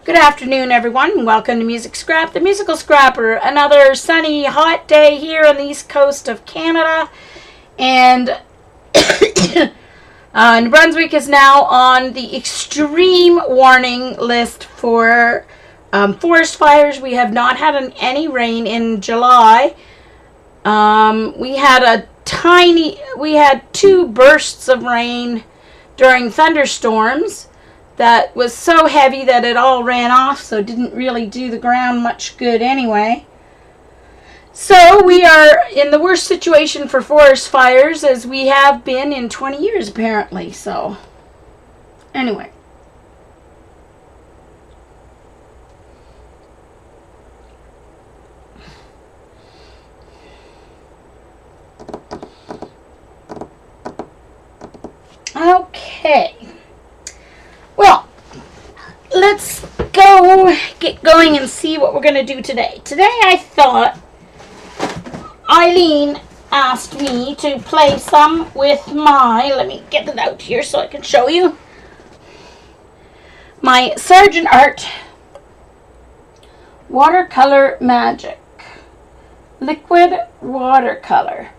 Good afternoon, everyone, and welcome to Music Scrap, the Musical Scrapper. Another sunny, hot day here on the east coast of Canada, and New Brunswick is now on the extreme warning list for forest fires. We have not had any rain in July. We had two bursts of rain during thunderstorms that was so heavy that it all ran off, so it didn't really do the ground much good anyway. So we are in the worst situation for forest fires as we have been in 20 years apparently. So anyway, okay. Well, let's get going and see what we're going to do today. Today I thought Eileen asked me to play some with let me get it out here so I can show you, my Sargent Art Watercolor Magic Liquid Watercolor.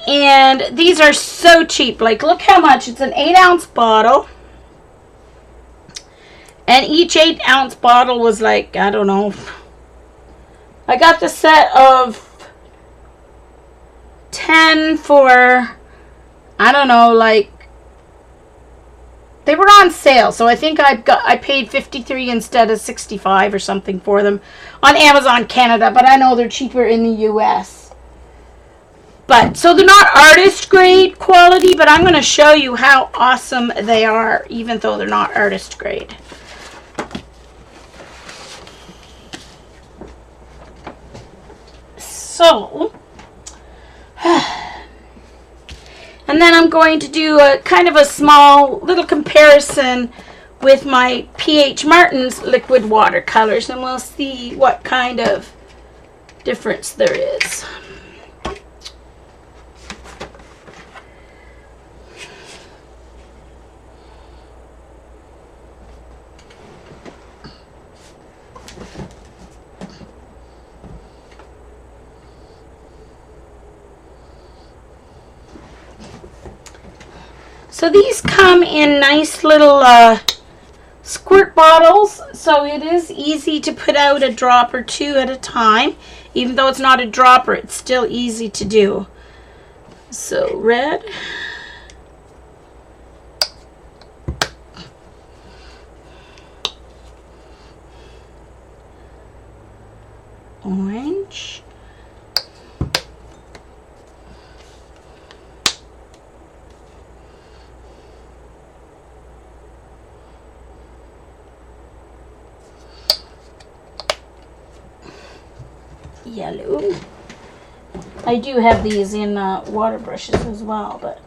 And these are so cheap. Like, look how much. It's an 8-ounce bottle. And each 8-ounce bottle was like, I don't know. I got the set of 10 for, I don't know, like, they were on sale. So I think I paid $53 instead of $65 or something for them on Amazon Canada. But I know they're cheaper in the US. But, so they're not artist grade quality, but I'm going to show you how awesome they are, even though they're not artist grade. So, and then I'm going to do a kind of a small little comparison with my Martins liquid watercolors, and we'll see what kind of difference there is. So these come in nice little squirt bottles, so it is easy to put out a drop or two at a time. Even though it's not a dropper, it's still easy to do. So red, orange, yellow. I do have these in water brushes as well, but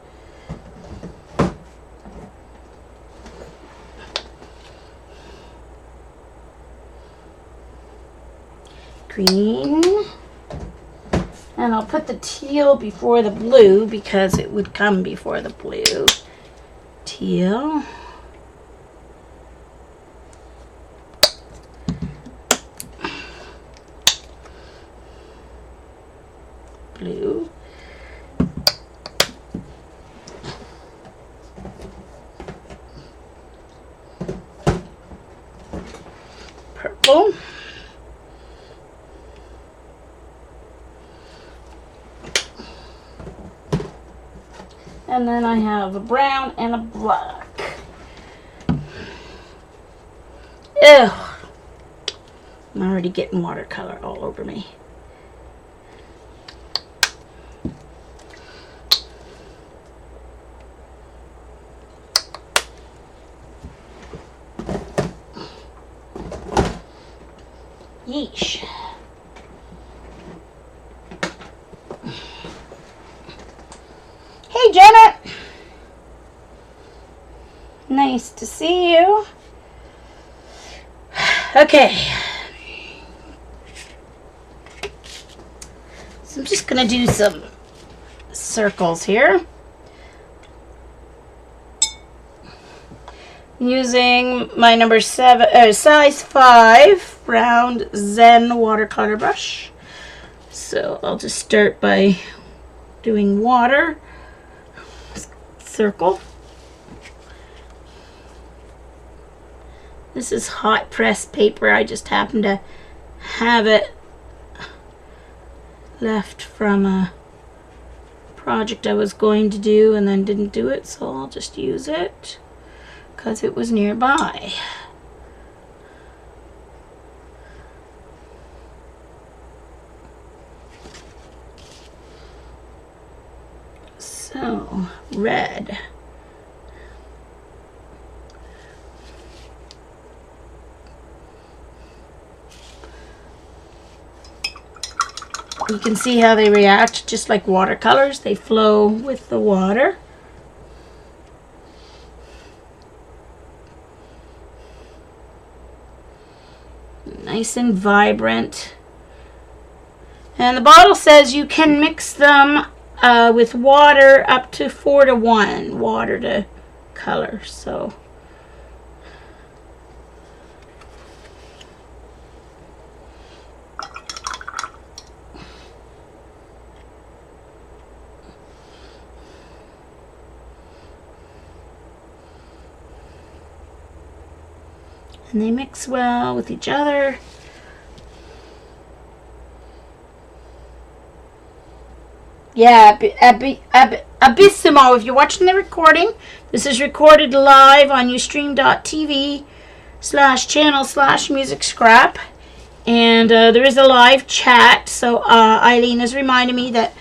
green, and I'll put the teal before the blue because it would come before the blue. Teal, blue, purple, and then I have a brown and a black. Ugh, I'm already getting watercolor all over me. Yeesh. Hey, Janet. Nice to see you. Okay. So I'm just going to do some circles here. using my number 7, size 5 round Zen watercolor brush. So I'll just start by doing water, circle. This is hot press paper. I just happen to have it left from a project I was going to do and then didn't do it, so I'll just use it because it was nearby. So, red. You can see how they react, just like watercolors. They flow with the water. Nice and vibrant. And the bottle says you can mix them with water up to 4:1, water to color. So and they mix well with each other. Yeah, Abissimo, if you're watching the recording, this is recorded live on ustream.tv/channel/music-scrap. And there is a live chat, so Eileen has reminded me that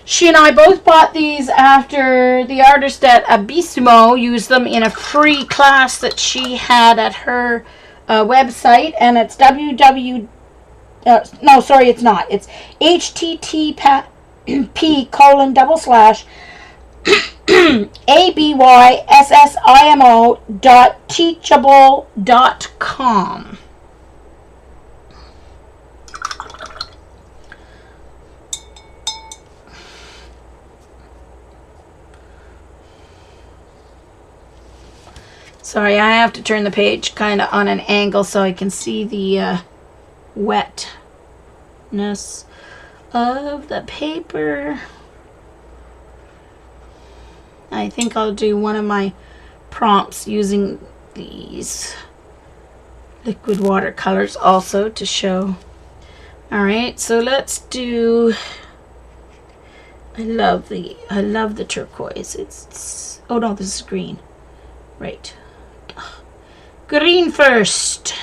she and I both bought these after the artist at Abissimo used them in a free class that she had at her website, and it's no, sorry, it's not. It's http://abyssimo.teachable.com. Sorry, I have to turn the page kind of on an angle so I can see the wetness of the paper. I think I'll do one of my prompts using these liquid watercolors also to show. Alright, so let's do, I love the turquoise. It's oh no, this is green. Right. Green first.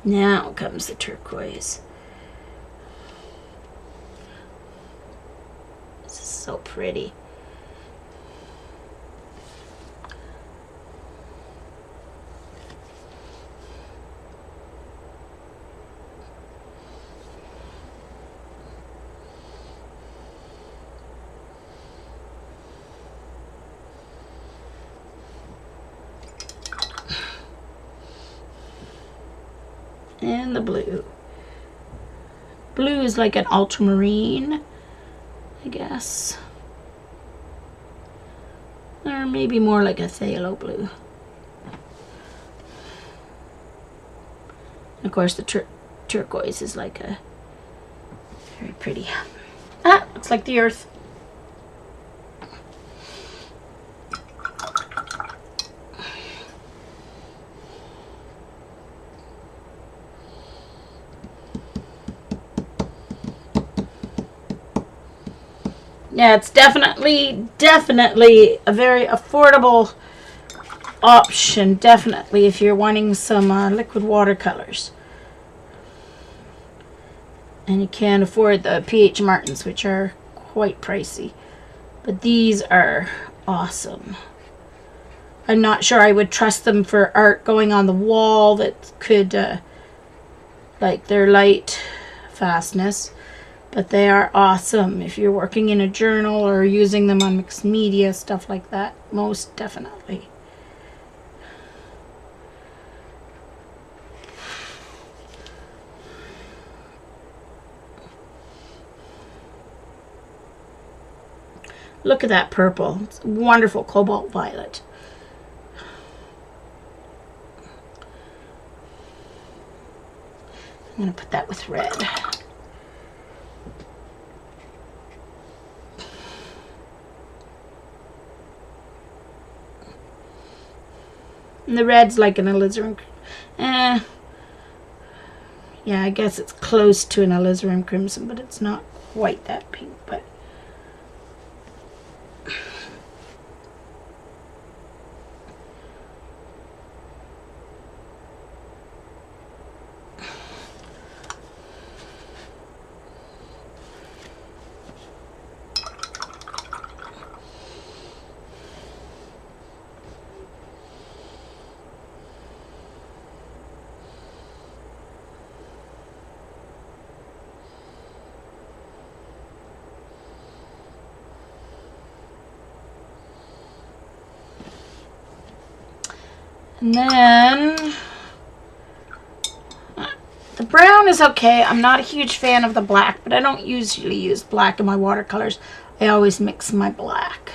Now comes the turquoise. This is so pretty. And the blue. Blue is like an ultramarine, I guess. Or maybe more like a phthalo blue. And of course the turquoise is like a very pretty. Ah, looks like the earth. Yeah, it's definitely a very affordable option, definitely, if you're wanting some liquid watercolors. And you can't afford the PH Martins, which are quite pricey. But these are awesome. I'm not sure I would trust them for art going on the wall that could, like their light fastness. But they are awesome if you're working in a journal or using them on mixed media, stuff like that. Most definitely. Look at that purple. It's wonderful cobalt violet. I'm going to put that with red. And the red's like an alizarin. Yeah, I guess it's close to an alizarin crimson, but it's not quite that pink. But and then the brown is okay. I'm not a huge fan of the black, but I don't usually use black in my watercolors. I always mix my black.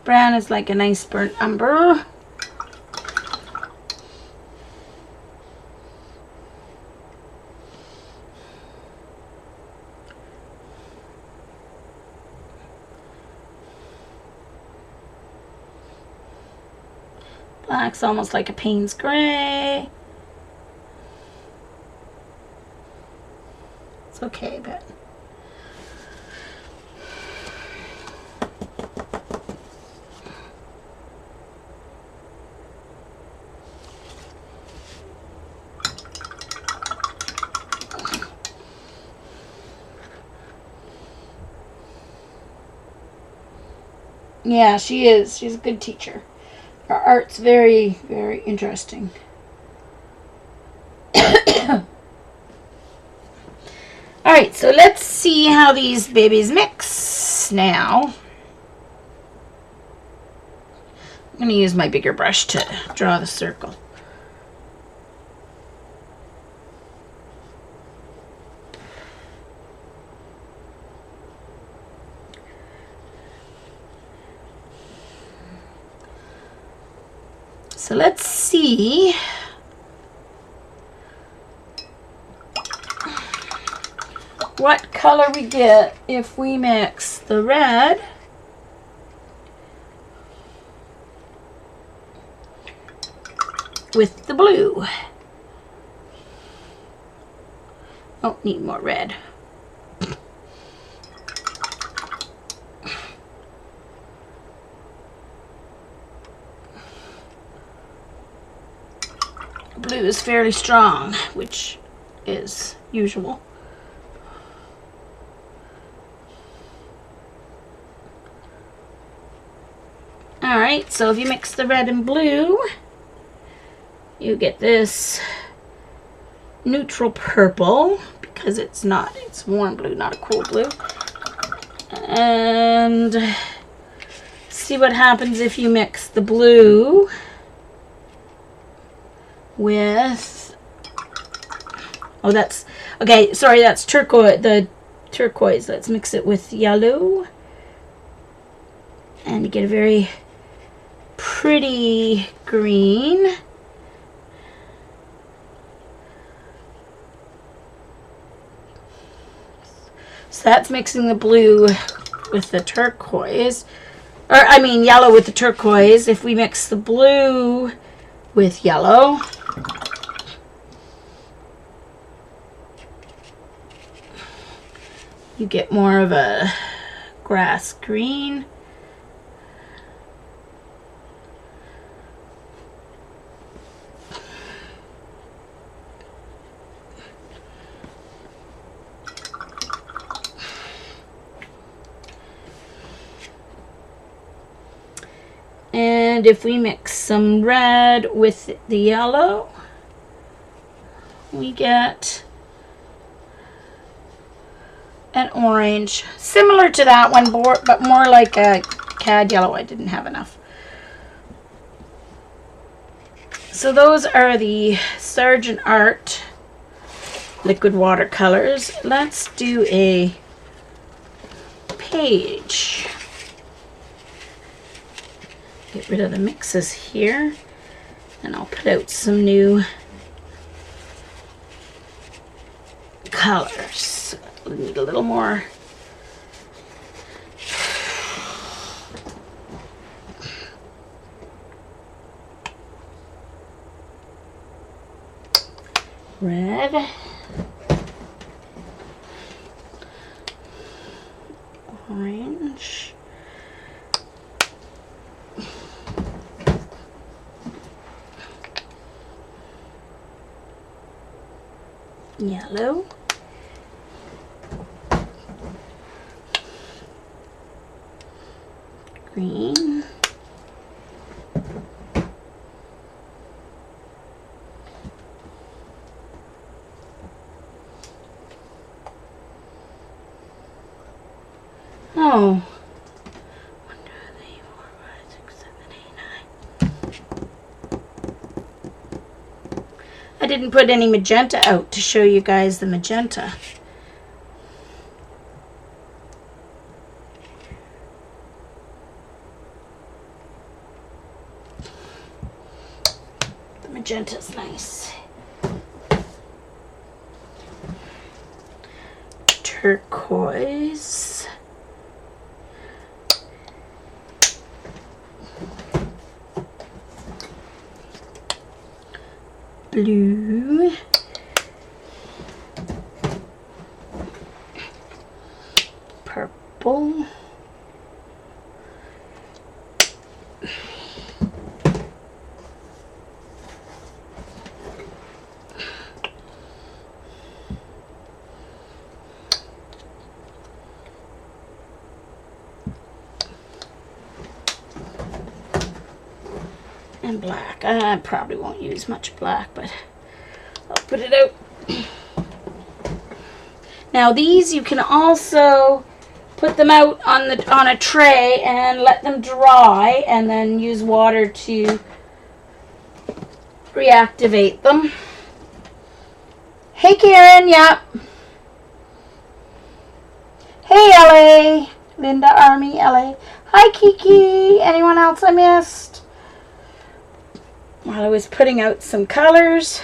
Brown is like a nice burnt umber. Black's almost like a Payne's gray. It's okay, but yeah, she is. She's a good teacher. Her art's very, very interesting. Alright, so let's see how these babies mix now. I'm going to use my bigger brush to draw the circle. So let's see what color we get if we mix the red with the blue. Oh, need more red. Blue is fairly strong, which is usual. Alright, so if you mix the red and blue, you get this neutral purple, because it's warm blue, not a cool blue. And see what happens if you mix the blue with, oh, that's, okay, sorry, that's turquoise, the turquoise. Let's mix it with yellow. And you get a very pretty green. So that's mixing the blue with the turquoise. Or, I mean, yellow with the turquoise. If we mix the blue with yellow, you get more of a grass green. And if we mix some red with the yellow, we get an orange. Similar to that one, but more like a cad yellow. I didn't have enough. So those are the Sargent Art liquid watercolors. Let's do a page. Get rid of the mixes here, and I'll put out some new colors. I'll need a little more. Red. Orange. Yellow. Green. Oh. 1, 2, 3, 4, 5, 6, 7, 8, 9. I didn't put any magenta out to show you guys the magenta. The magenta's nice. Turquoise. Blue. Purple. And black. I probably won't use much black, but I'll put it out. Now these you can also put them out on a tray and let them dry, and then use water to reactivate them. Hey Karen, yep. Hey LA, Linda Army LA. Hi Kiki. Anyone else I missed? While I was putting out some colors.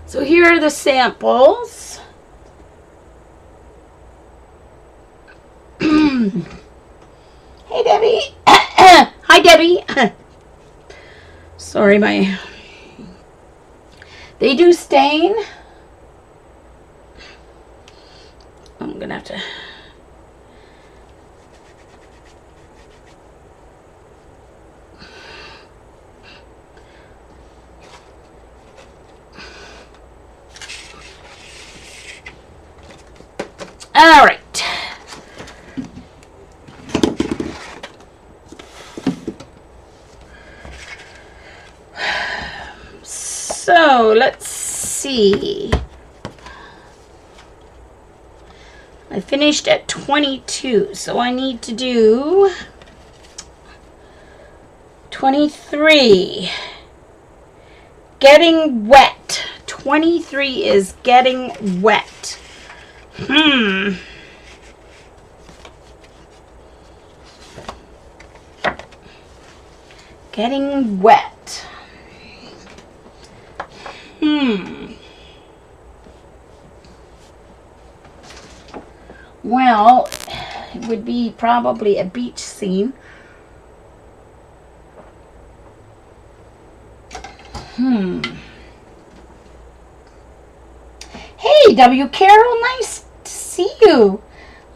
So here are the samples. Hey Debbie. Hi Debbie. Sorry, they do stain. I'm gonna have to. All right. So let's see. I finished at 22, so I need to do 23. Getting wet. 23 is getting wet. Getting wet. Well, it would be probably a beach scene. Hey, W. Carol, nice to see you.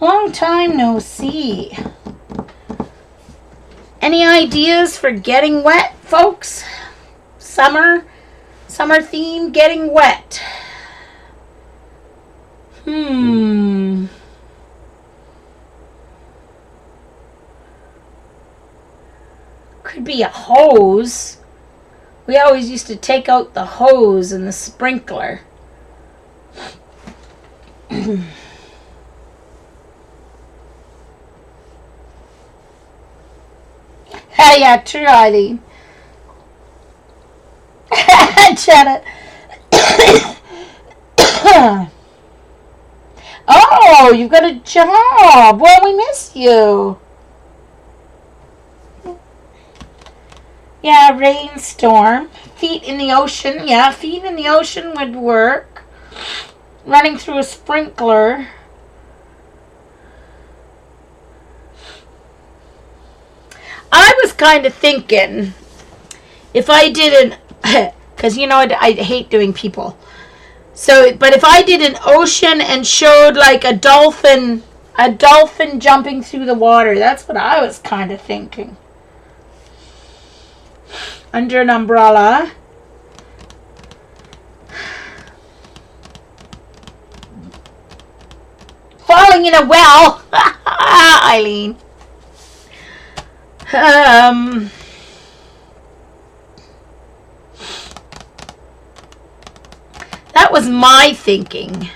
Long time no see. Any ideas for getting wet, folks? Summer theme, getting wet. be a hose. We always used to take out the hose and the sprinkler. Hey, yeah, true, Eileen. Janet. Oh, you've got a job. Well, we miss you. Yeah, rainstorm. Feet in the ocean. Yeah, feet in the ocean would work. Running through a sprinkler. I was kind of thinking if I did because you know I hate doing people. So, but if I did an ocean and showed like a dolphin jumping through the water, that's what I was kind of thinking. Under an umbrella. Falling in a well. Eileen. That was my thinking,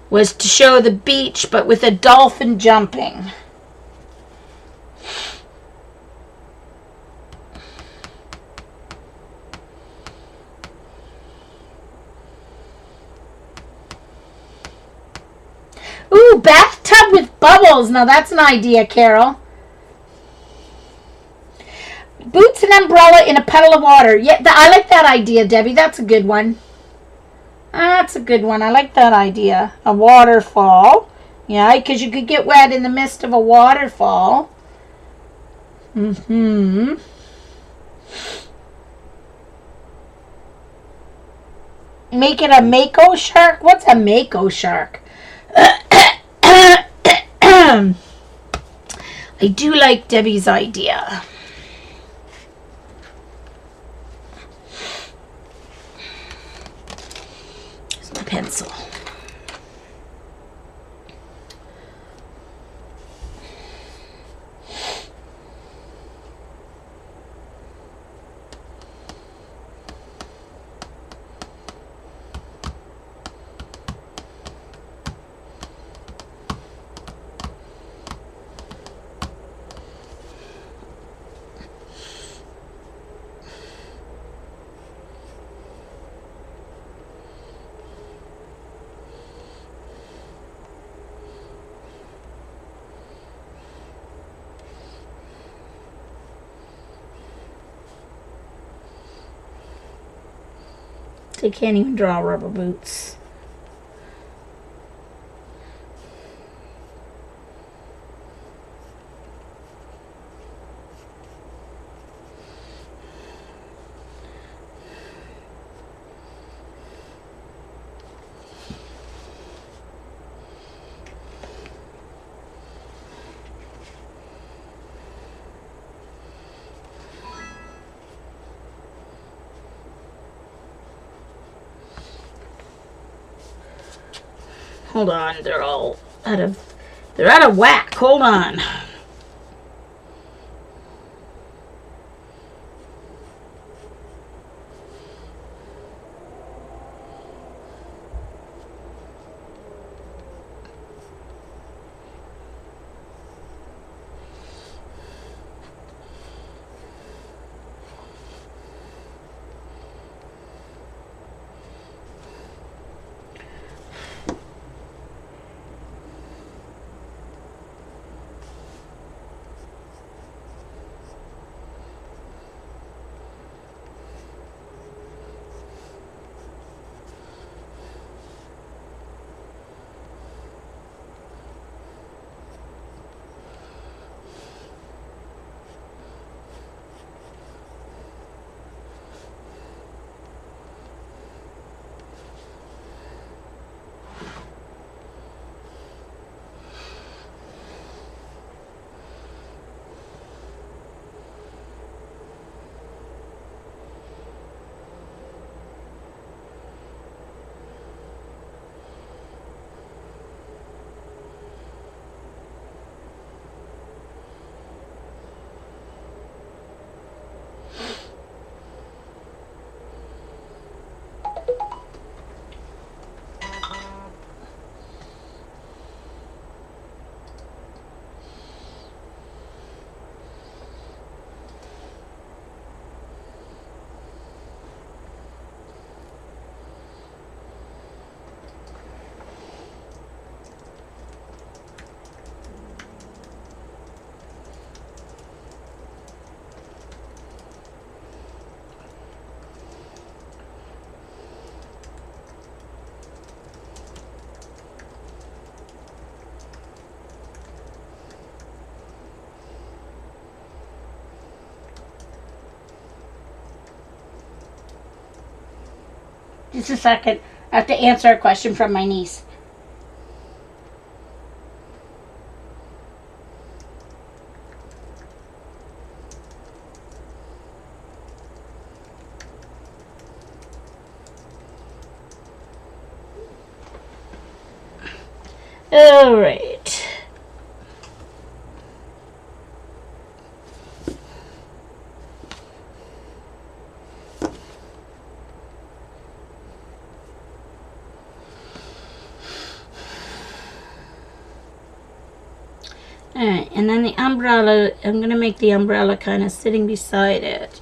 was to show the beach but with a dolphin jumping. Ooh, bathtub with bubbles. Now that's an idea, Carol. Boots and umbrella in a puddle of water. Yeah, I like that idea, Debbie. That's a good one. That's a good one. I like that idea. A waterfall. Yeah, because you could get wet in the midst of a waterfall. Mm-hmm. Make it a mako shark? What's a mako shark? I do like Debbie's idea. Here's my pencil. They can't even draw rubber boots. Hold on, they're out of whack. Hold on. Just a second. I have to answer a question from my niece. All right. Alright, and then the umbrella, I'm going to make the umbrella kind of sitting beside it.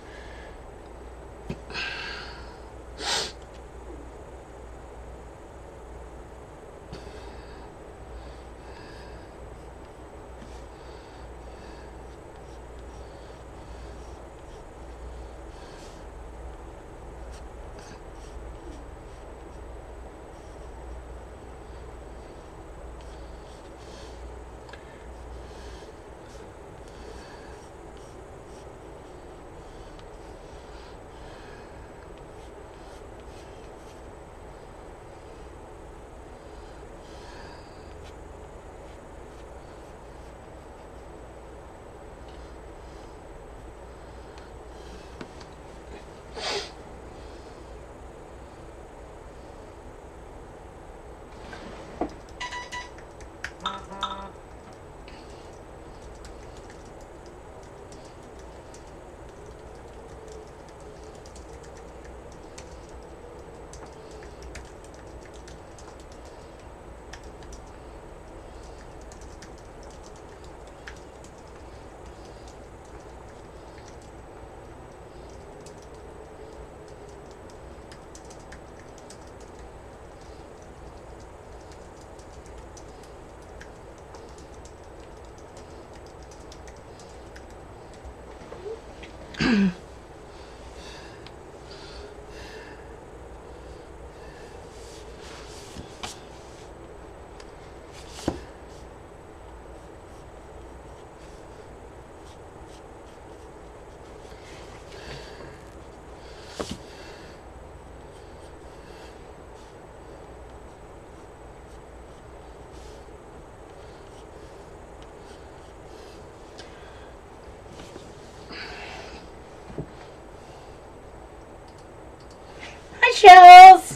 Hi, Shells.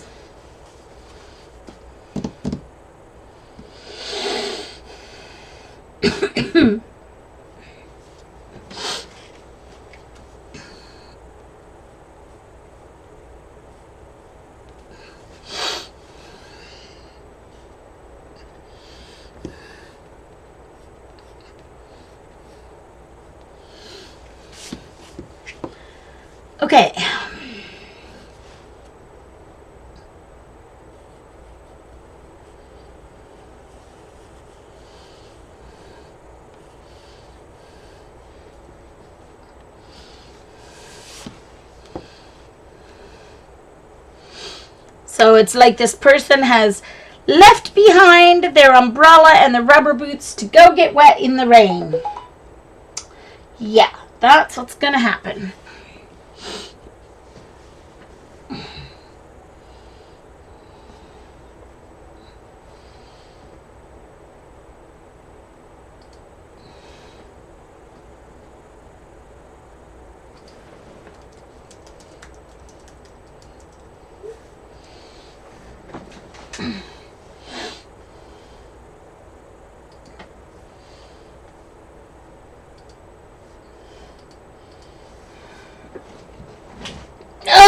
Okay. So it's like this person has left behind their umbrella and the rubber boots to go get wet in the rain. Yeah, that's what's gonna happen.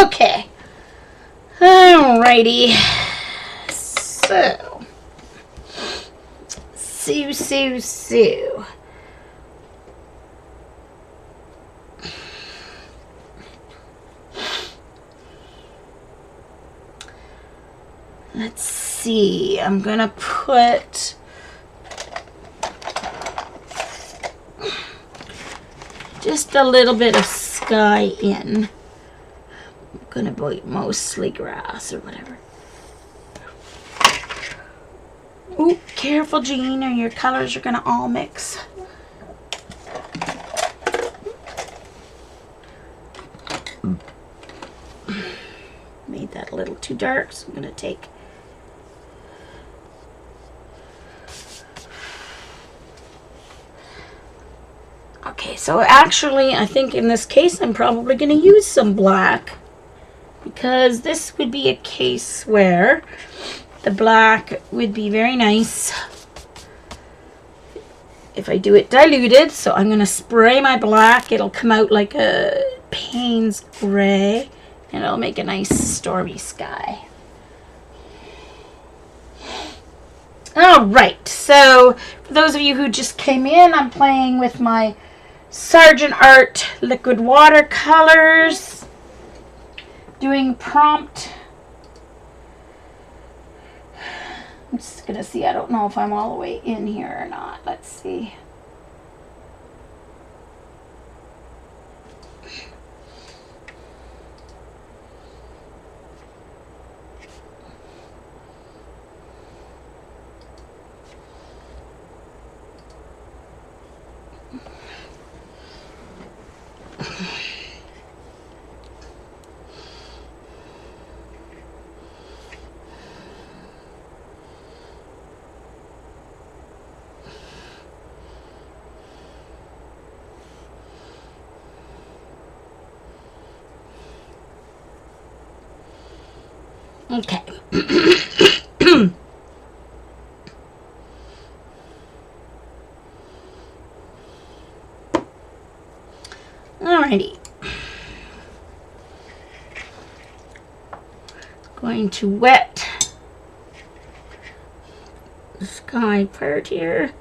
Okay. Alrighty. So. Sue. Let's see. I'm gonna put just a little bit of sky in. I'm gonna be mostly grass or whatever. Ooh, careful, Jean, or your colors are gonna all mix. Made that a little too dark, so I'm going to take... Okay, so actually, I think in this case, I'm probably going to use some black, because this would be a case where the black would be very nice if I do it diluted. So I'm going to spray my black. It'll come out like a Payne's gray, and it'll make a nice stormy sky. All right, so for those of you who just came in, I'm playing with my Sargent Art liquid watercolors, doing prompt. I'm just gonna see, I don't know if I'm all the way in here or not. Let's see. Okay. Alrighty. Going to wet the sky part here.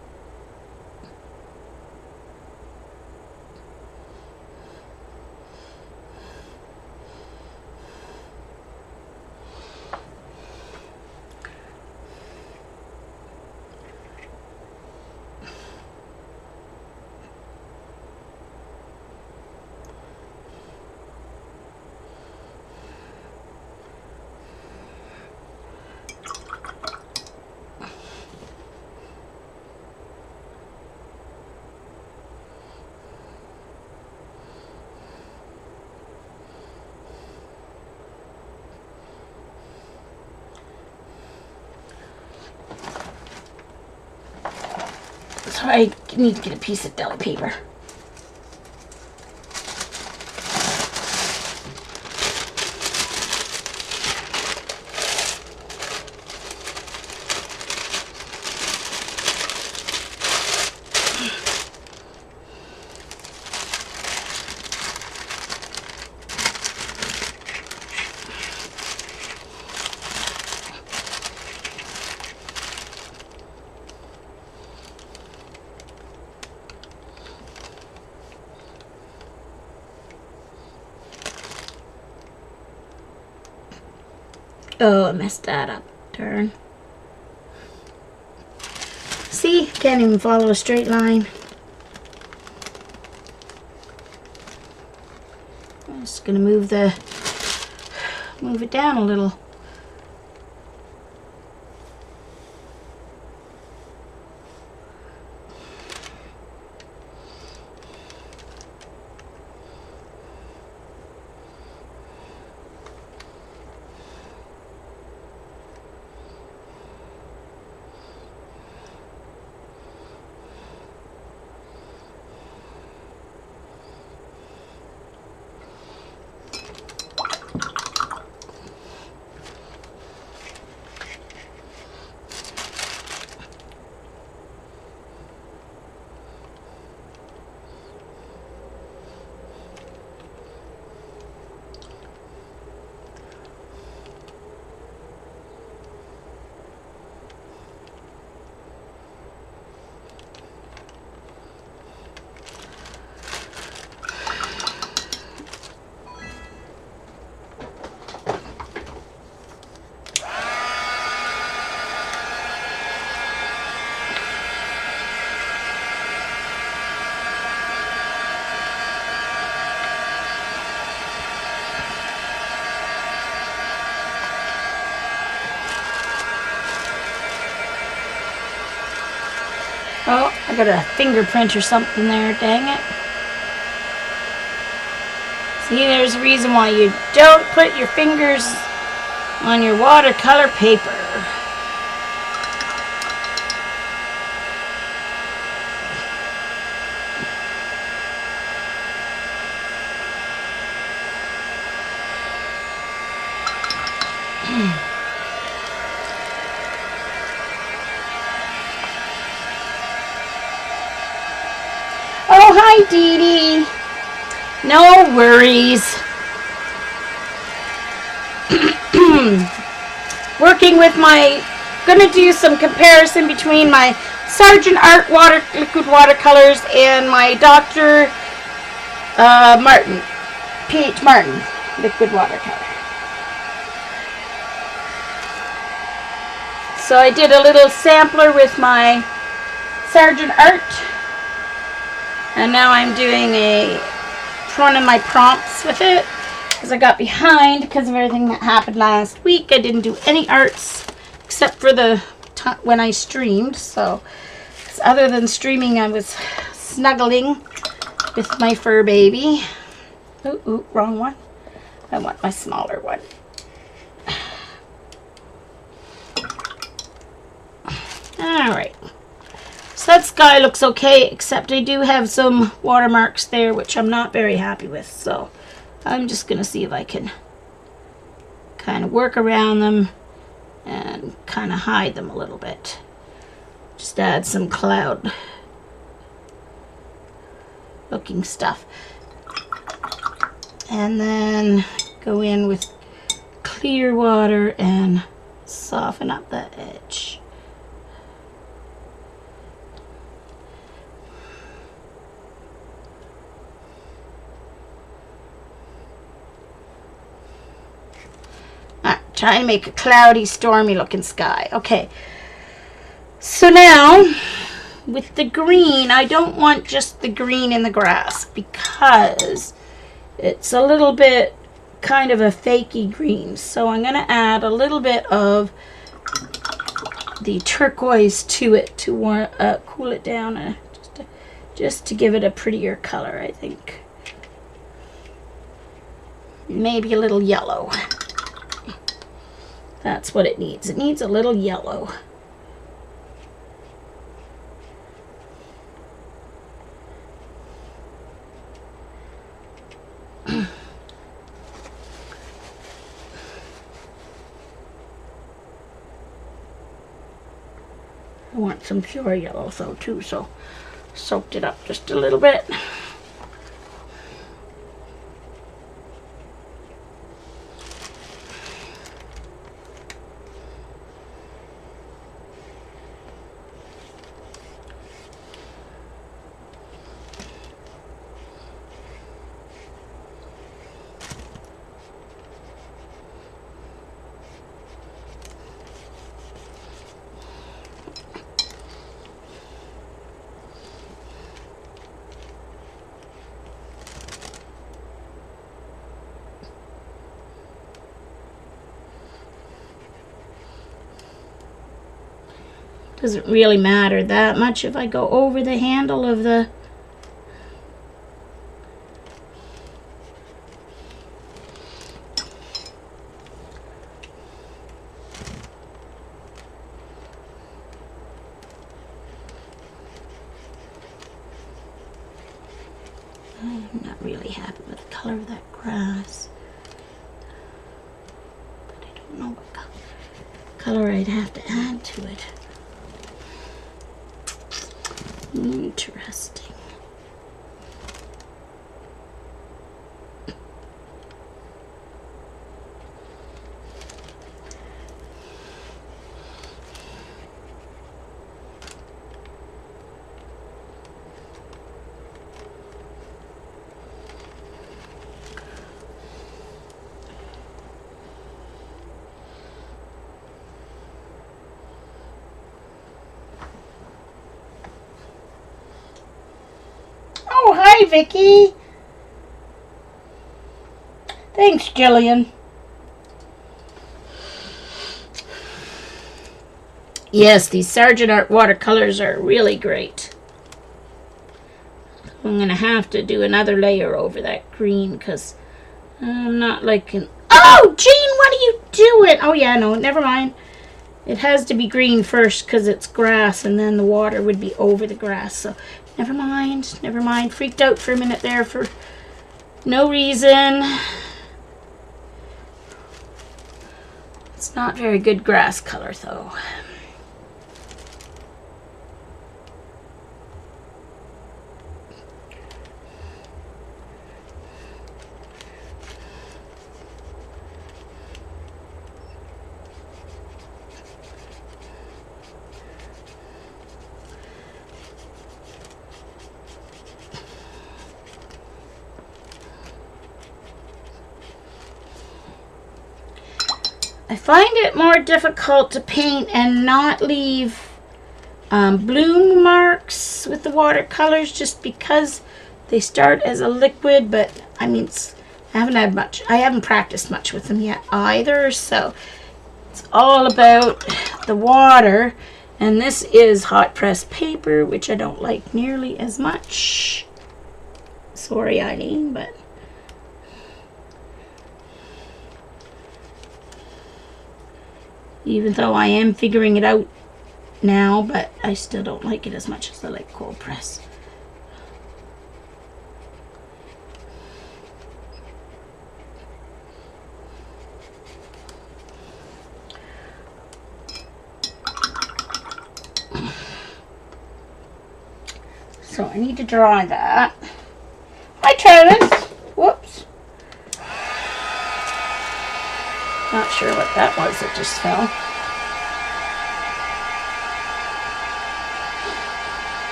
So I need to get a piece of deli paper. Oh, I messed that up. Darn. See? Can't even follow a straight line. I'm just gonna move it down a little. Oh, I got a fingerprint or something there, dang it. See, there's a reason why you don't put your fingers on your watercolor paper. Oh, hi, Dee Dee. No worries. Working with gonna do some comparison between my Sargent Art liquid watercolors and my Dr. P.H. Martin liquid watercolor. So I did a little sampler with my Sargent Art, and now I'm doing one of my prompts with it, because I got behind because of everything that happened last week. I didn't do any arts except for when I streamed. So other than streaming, I was snuggling with my fur baby. Ooh, wrong one. I want my smaller one. Alright, so that sky looks okay, except I do have some watermarks there which I'm not very happy with, so I'm just going to see if I can kind of work around them and kind of hide them a little bit. Just add some cloud looking stuff. And then go in with clear water and soften up that edge. Trying to make a cloudy, stormy looking sky. Okay, so now with the green, I don't want just the green in the grass because it's a little bit kind of a fakey green. So I'm going to add a little bit of the turquoise to it to cool it down, just to give it a prettier color, I think. Maybe a little yellow. That's what it needs. It needs a little yellow. I want some pure yellow though too, so soaked it up just a little bit. Doesn't really matter that much if I go over the handle of the I'm not really happy with the color of that grass, but I don't know what color I'd have to add to it. Interesting. Hi, Vicky. Thanks, Jillian. Yes, these Sargent Art watercolors are really great. I'm going to have to do another layer over that green because I'm not liking... Oh, Jean, what are you doing? Oh, yeah, no, never mind. It has to be green first because it's grass, and then the water would be over the grass. So, never mind, never mind. Freaked out for a minute there for no reason. It's not very good grass color, though. I find it more difficult to paint and not leave bloom marks with the watercolors just because they start as a liquid, but I mean, I haven't practiced much with them yet either, so it's all about the water. And this is hot press paper, which I don't like nearly as much. Sorry, Eileen, but even though I am figuring it out now, but I still don't like it as much as I like cold press. So I need to dry that. Hi, Travis. Whoops. Not sure what that was that just fell.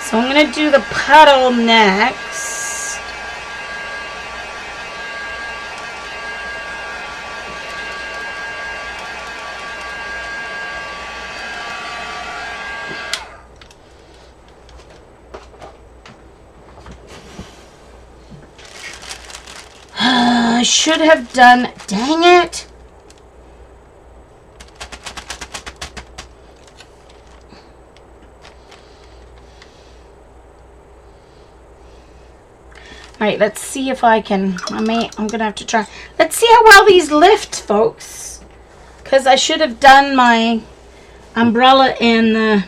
So I'm going to do the puddle next. I should have done, dang it. All right, let's see if I can, I'm gonna have to try. Let's see how well these lift, folks. Because I should have done my umbrella in the,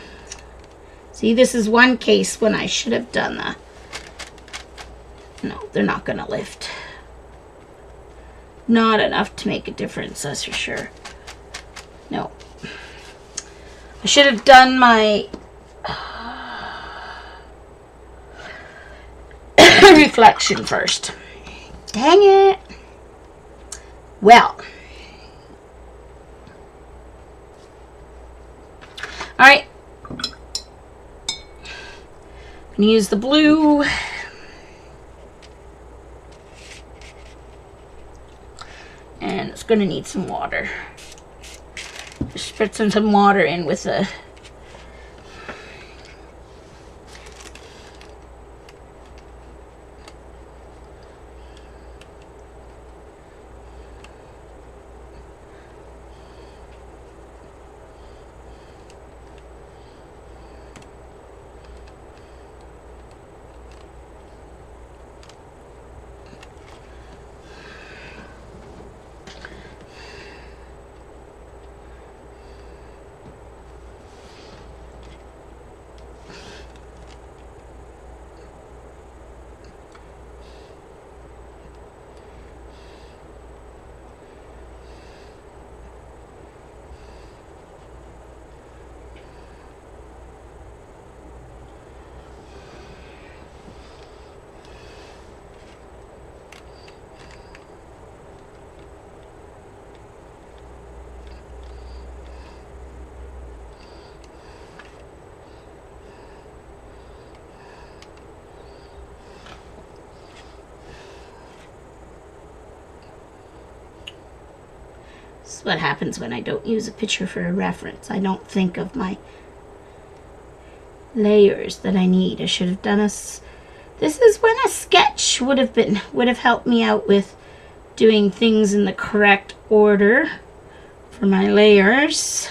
see, this is one case when I should have done the, no, they're not gonna lift. Not enough to make a difference, that's for sure. No. I should have done my reflection first. Dang it. Well. Alright. I'm going to use the blue. And it's going to need some water. Just spritzing some water in with a This is what happens when I don't use a picture for a reference. I don't think of my layers that I need. I should have done this is when a sketch would have helped me out with doing things in the correct order for my layers.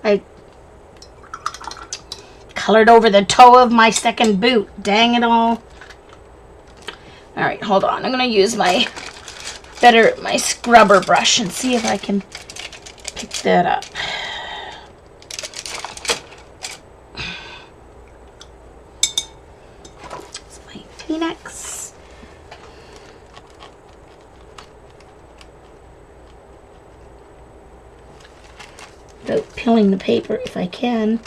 I colored over the toe of my second boot. Dang it all. Alright, hold on. I'm going to use my scrubber brush and see if I can pick that up. It's my Kleenex. Without peeling the paper if I can.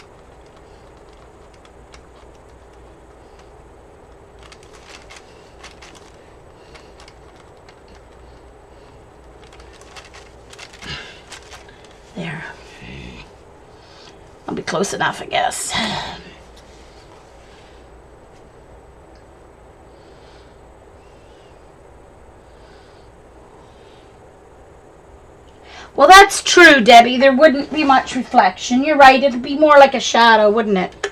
There. I'll be close enough, I guess. Well, that's true, Debbie. There wouldn't be much reflection. You're right. It'd be more like a shadow, wouldn't it?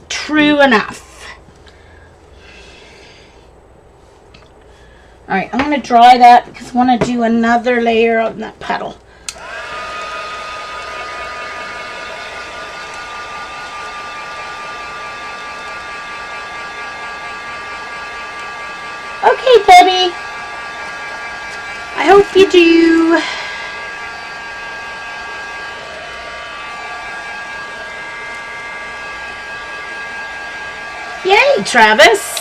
True enough. Alright, I'm going to dry that because I want to do another layer on that petal. Okay, Debbie. I hope you do. Yay, Travis.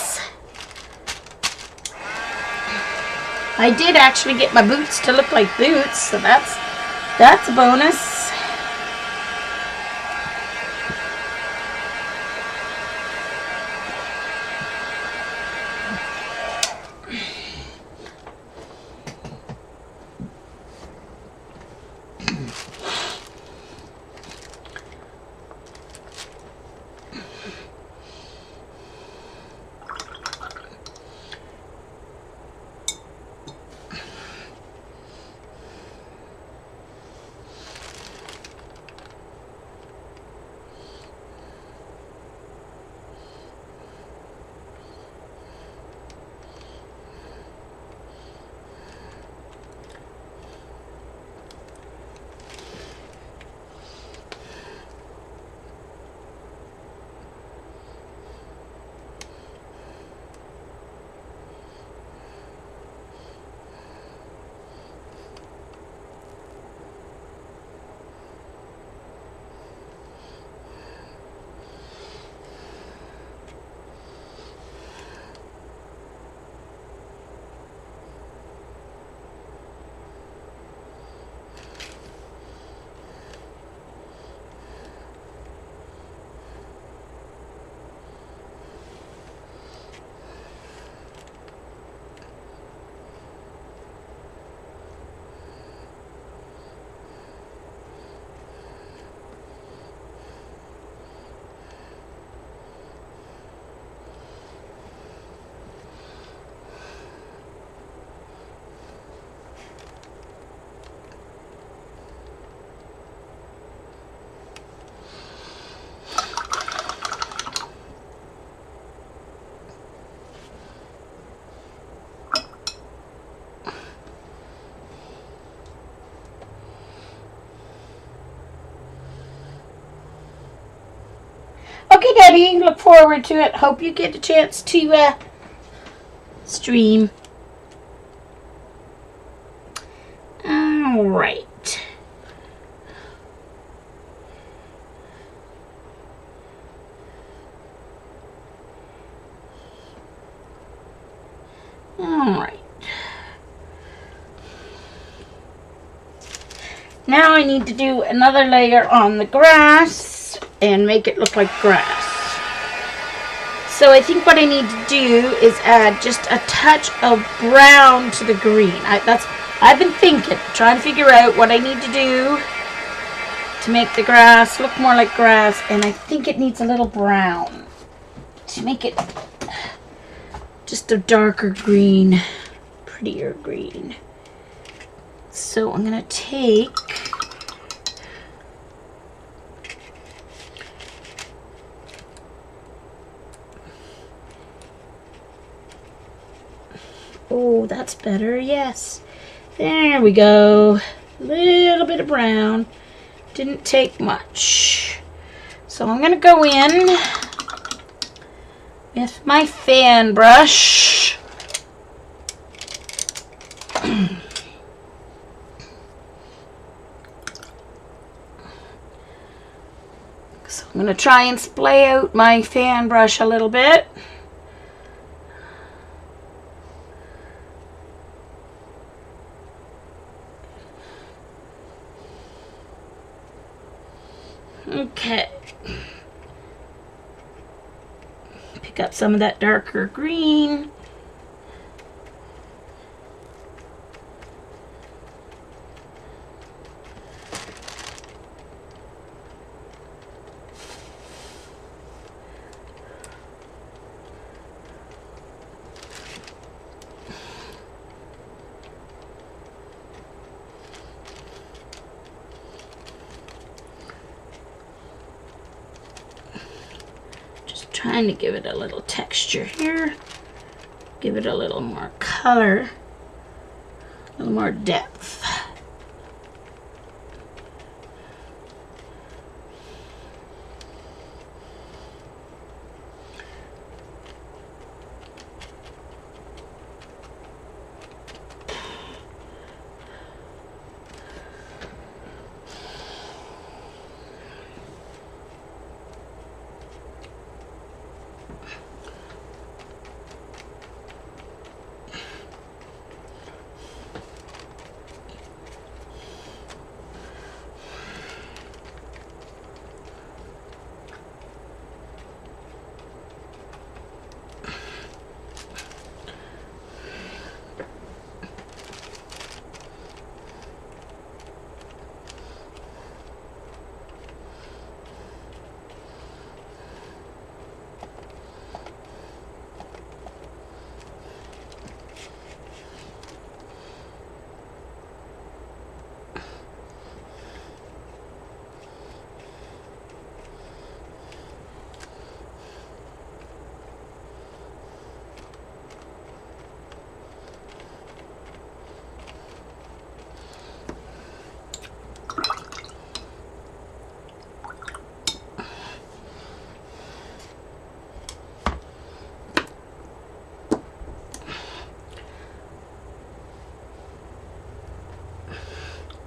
I did actually get my boots to look like boots, so that's a bonus. Okay, Debbie, look forward to it. Hope you get a chance to stream. All right. All right. Now I need to do another layer on the grass and make it look like grass. So I think what I need to do is add just a touch of brown to the green. I've been thinking, trying to figure out what I need to do to make the grass look more like grass, and I think it needs a little brown to make it just a darker green, prettier green. So I'm going to take oh, that's better, yes. There we go. A little bit of brown. Didn't take much. So I'm going to go in with my fan brush. So I'm going to try and splay out my fan brush a little bit. Okay. Pick up some of that darker green. Trying to give it a little texture here, give it a little more color, a little more depth.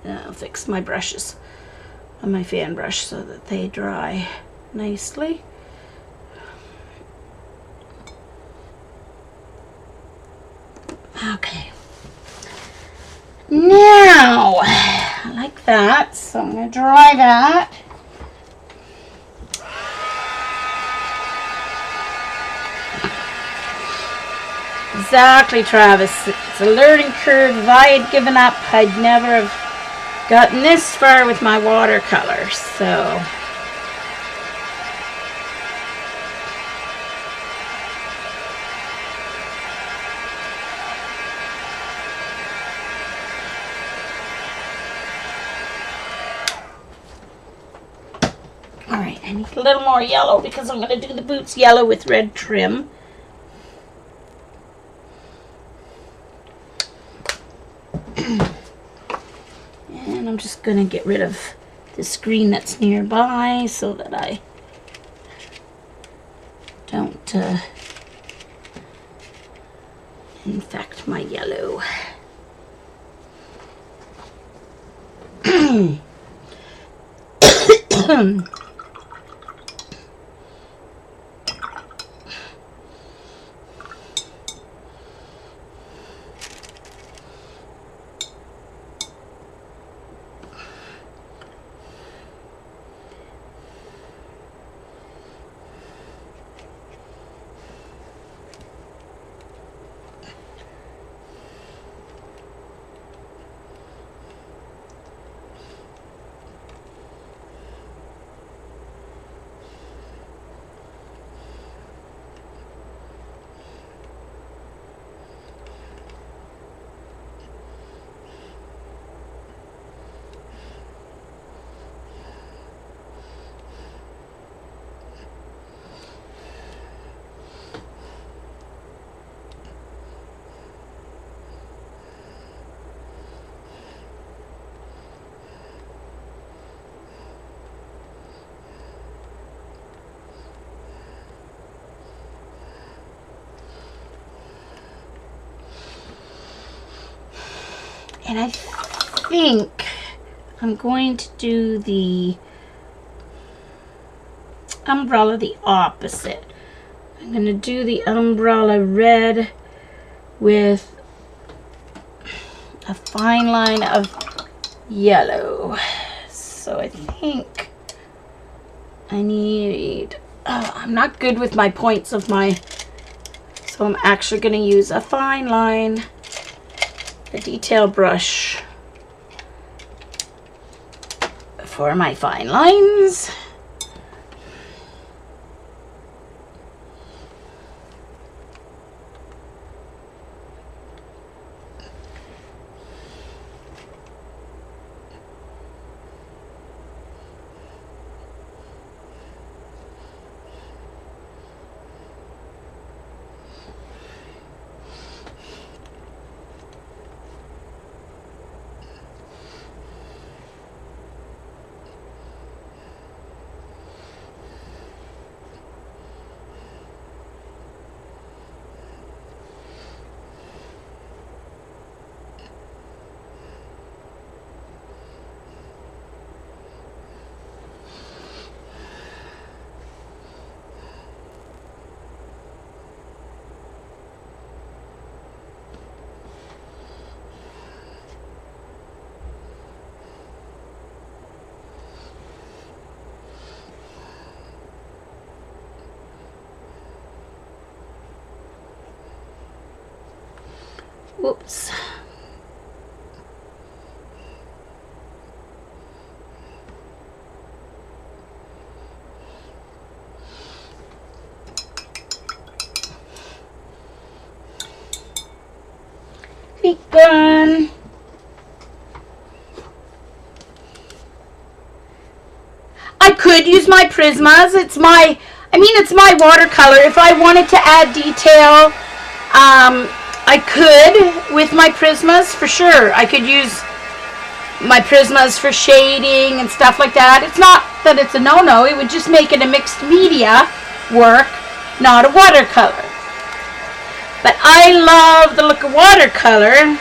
I'll fix my brushes on my fan brush so that they dry nicely. Okay. Now, I like that, so I'm going to dry that. Exactly, Travis. It's a learning curve. If I had given up, I'd never have gotten this far with my watercolors. So all right, I need a little more yellow because I'm going to do the boots yellow with red trim. And I'm just going to get rid of the screen that's nearby so that I don't infect my yellow. And I think I'm going to do the umbrella the opposite. I'm going to do the umbrella red with a fine line of yellow. So I think I need, I'm not good with my points of my, so I'm actually going to use a fine line, a detail brush for my fine lines. Whoops. Begun. I could use my Prismas. It's my watercolor. If I wanted to add detail, I could with my Prismas for sure. I could use my Prismas for shading and stuff like that. It's not that it's a no-no. It would just make it a mixed media work, not a watercolor. But I love the look of watercolor,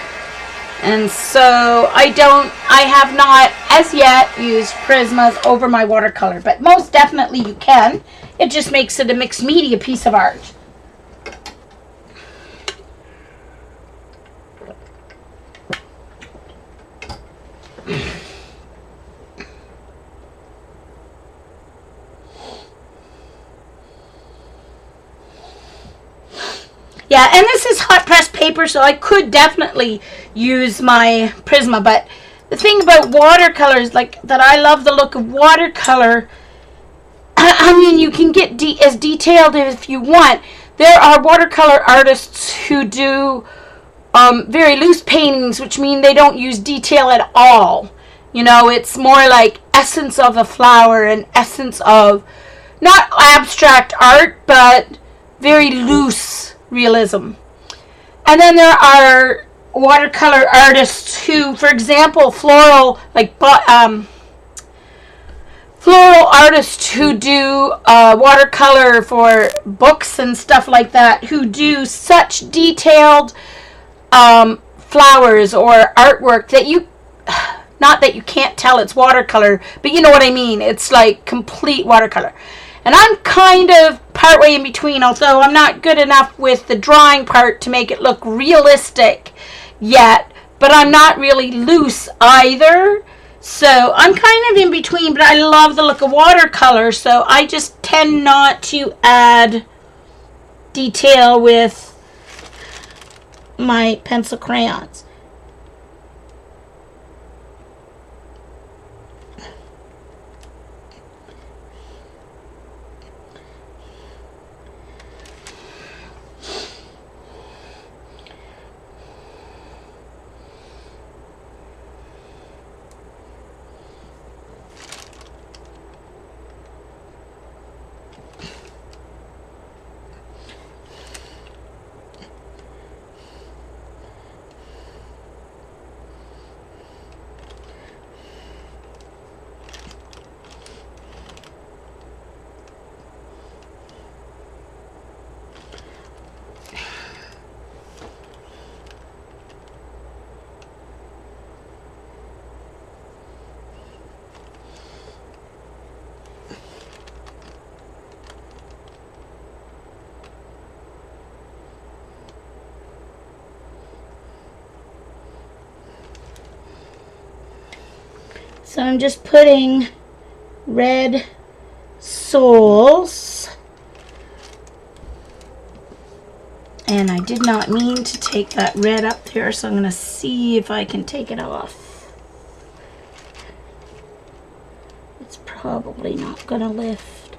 and so I have not as yet used Prismas over my watercolor, but most definitely you can. It just makes it a mixed media piece of art. Yeah, and this is hot pressed paper, so I could definitely use my Prisma. But the thing about watercolors, like that, I love the look of watercolor. I mean, you can get as detailed if you want. There are watercolor artists who do very loose paintings, which mean they don't use detail at all. You know, it's more like essence of a flower and essence of not abstract art, but very loose realism. And then there are watercolor artists who, for example, floral artists who do watercolor for books and stuff like that, who do such detailed flowers or artwork that you, not that you can't tell it's watercolor, but you know what I mean. It's like complete watercolor. And I'm kind of partway in between, although I'm not good enough with the drawing part to make it look realistic yet, but I'm not really loose either. So I'm kind of in between, but I love the look of watercolor, so I just tend not to add detail with my pencil crayons. So I'm just putting red soles. And I did not mean to take that red up there, so I'm going to see if I can take it off. It's probably not going to lift.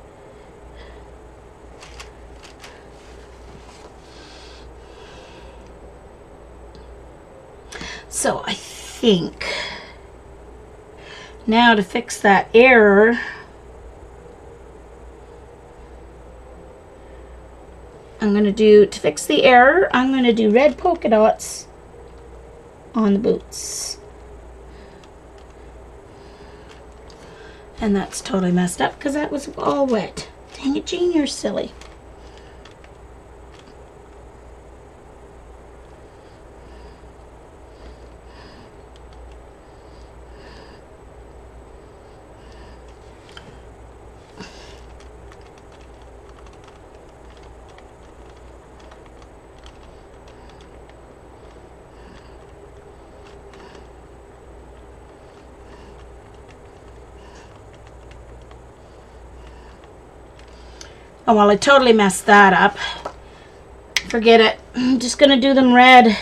So I think now to fix that error, I'm going to do, to fix the error, I'm going to do red polka dots on the boots. And that's totally messed up because that was all wet. Dang it, Jean, you're silly. Oh, well, I totally messed that up. Forget it. I'm just going to do them red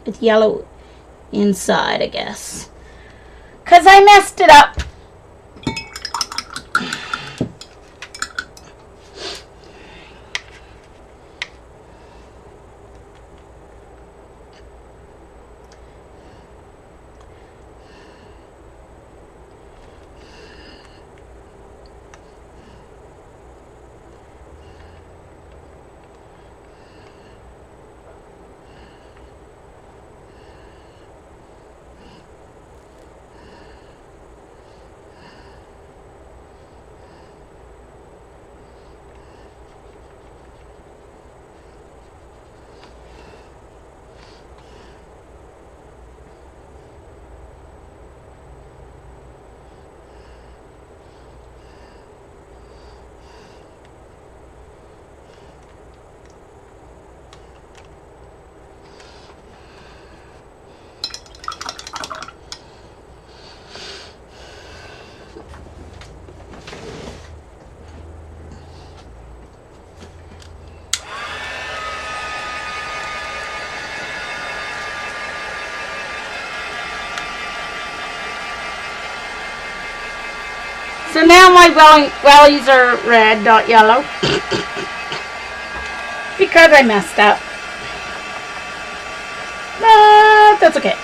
with yellow inside, I guess. Because I messed it up. So now my wellies are red, not yellow. Because I messed up. But that's okay.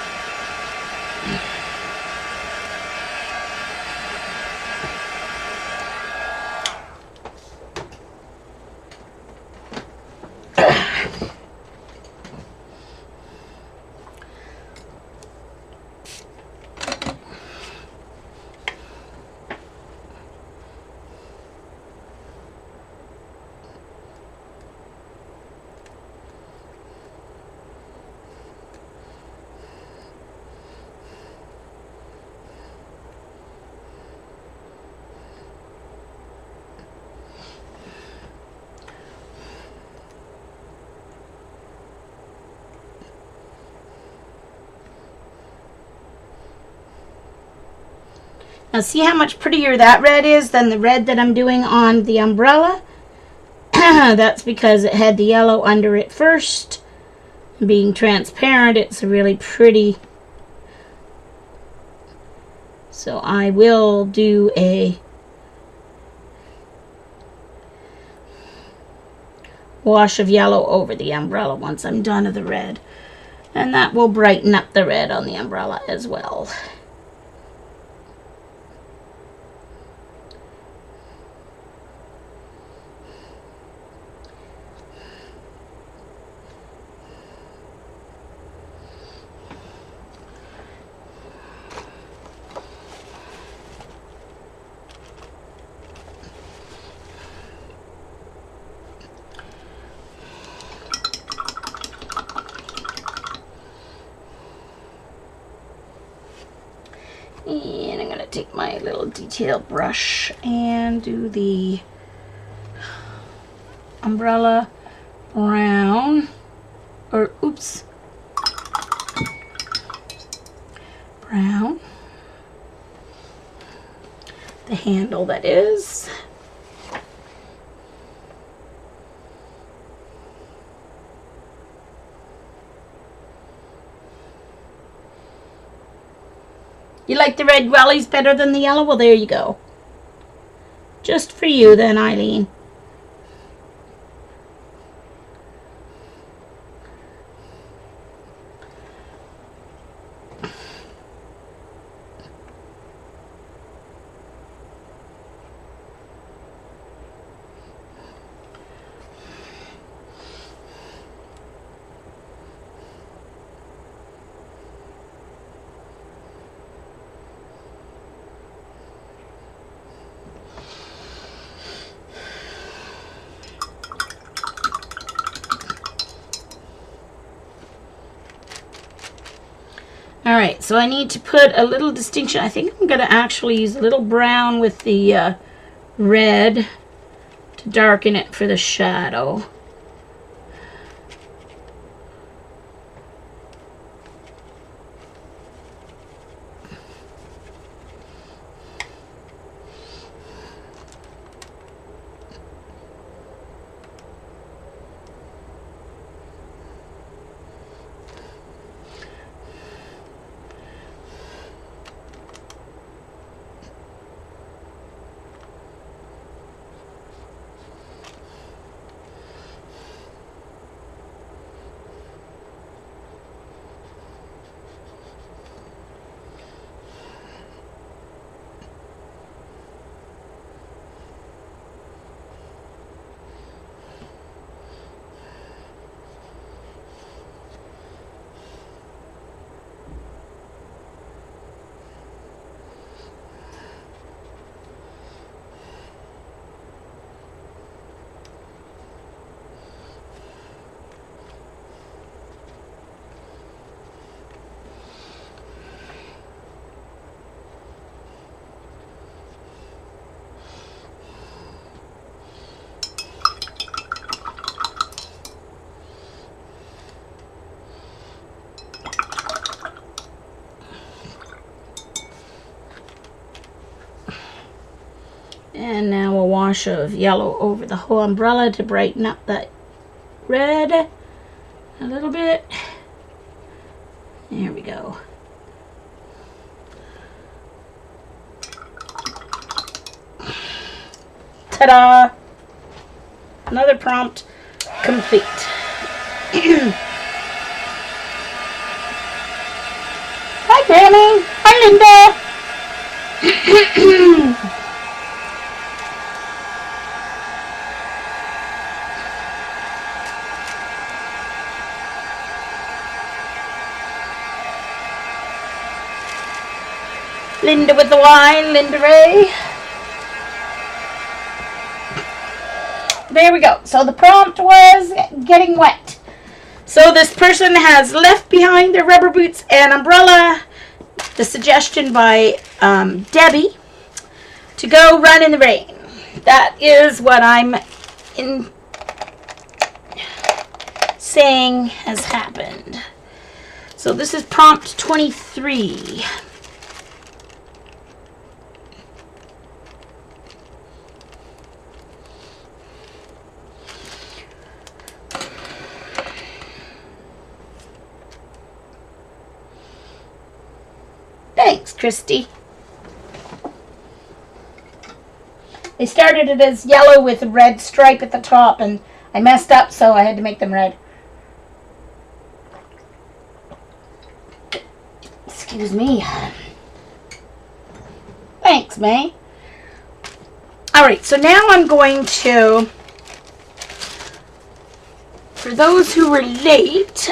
Now see how much prettier that red is than the red that I'm doing on the umbrella? That's because it had the yellow under it first. Being transparent, it's really pretty. So I will do a wash of yellow over the umbrella once I'm done with the red. And that will brighten up the red on the umbrella as well. And I'm going to take my little detail brush and do the umbrella brown, or oops, brown. The handle, that is. You like the red wellies better than the yellow? Well, there you go. Just for you then, Eileen. Alright, so I need to put a little distinction. I think I'm going to actually use a little brown with the red to darken it for the shadow. And now a wash of yellow over the whole umbrella to brighten up that red a little bit. There we go. Ta-da! Another prompt complete. Hi, Grammy. Hi, Linda. Linda with the wine, Linda Ray. There we go. So the prompt was getting wet. So this person has left behind their rubber boots and umbrella. The suggestion by Debbie to go run in the rain. That is what I'm saying has happened. So this is prompt 23. Thanks, Christy. They started it as yellow with a red stripe at the top, and I messed up, so I had to make them red. Excuse me. Thanks, May. Alright, so now I'm going to, for those who were late,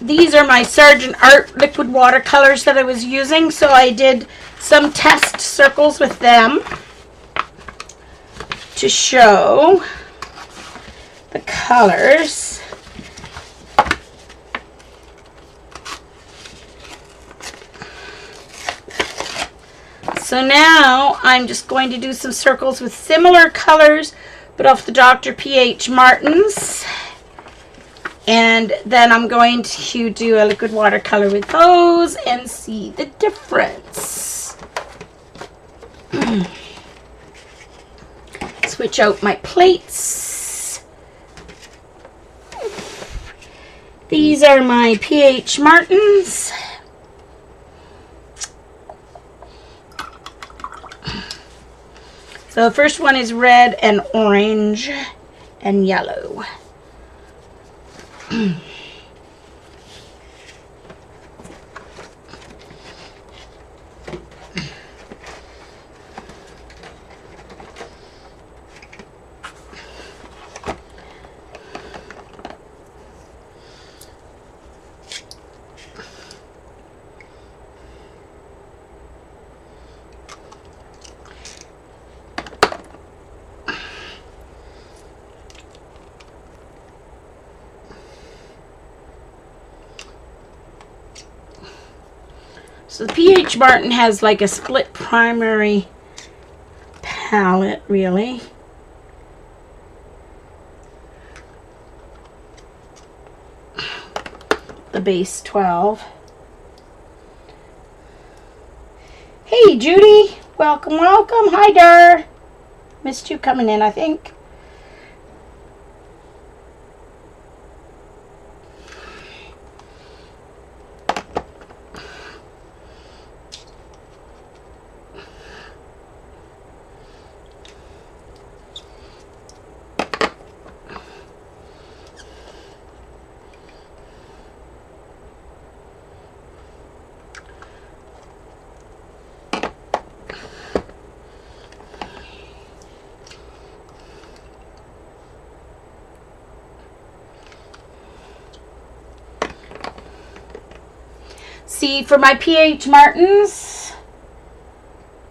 these are my Sargent Art liquid watercolors that I was using, so I did some test circles with them to show the colors. So now I'm just going to do some circles with similar colors, but off the Dr. P.H. Martins. And then I'm going to do a liquid watercolor with those and see the difference. Switch out my plates. These are my PH Martins. So the first one is red and orange and yellow. So the PH Martin has like a split primary palette, really. The base 12. Hey Judy, welcome, welcome. Hi there. Missed you coming in, I think. See, for my PH Martins,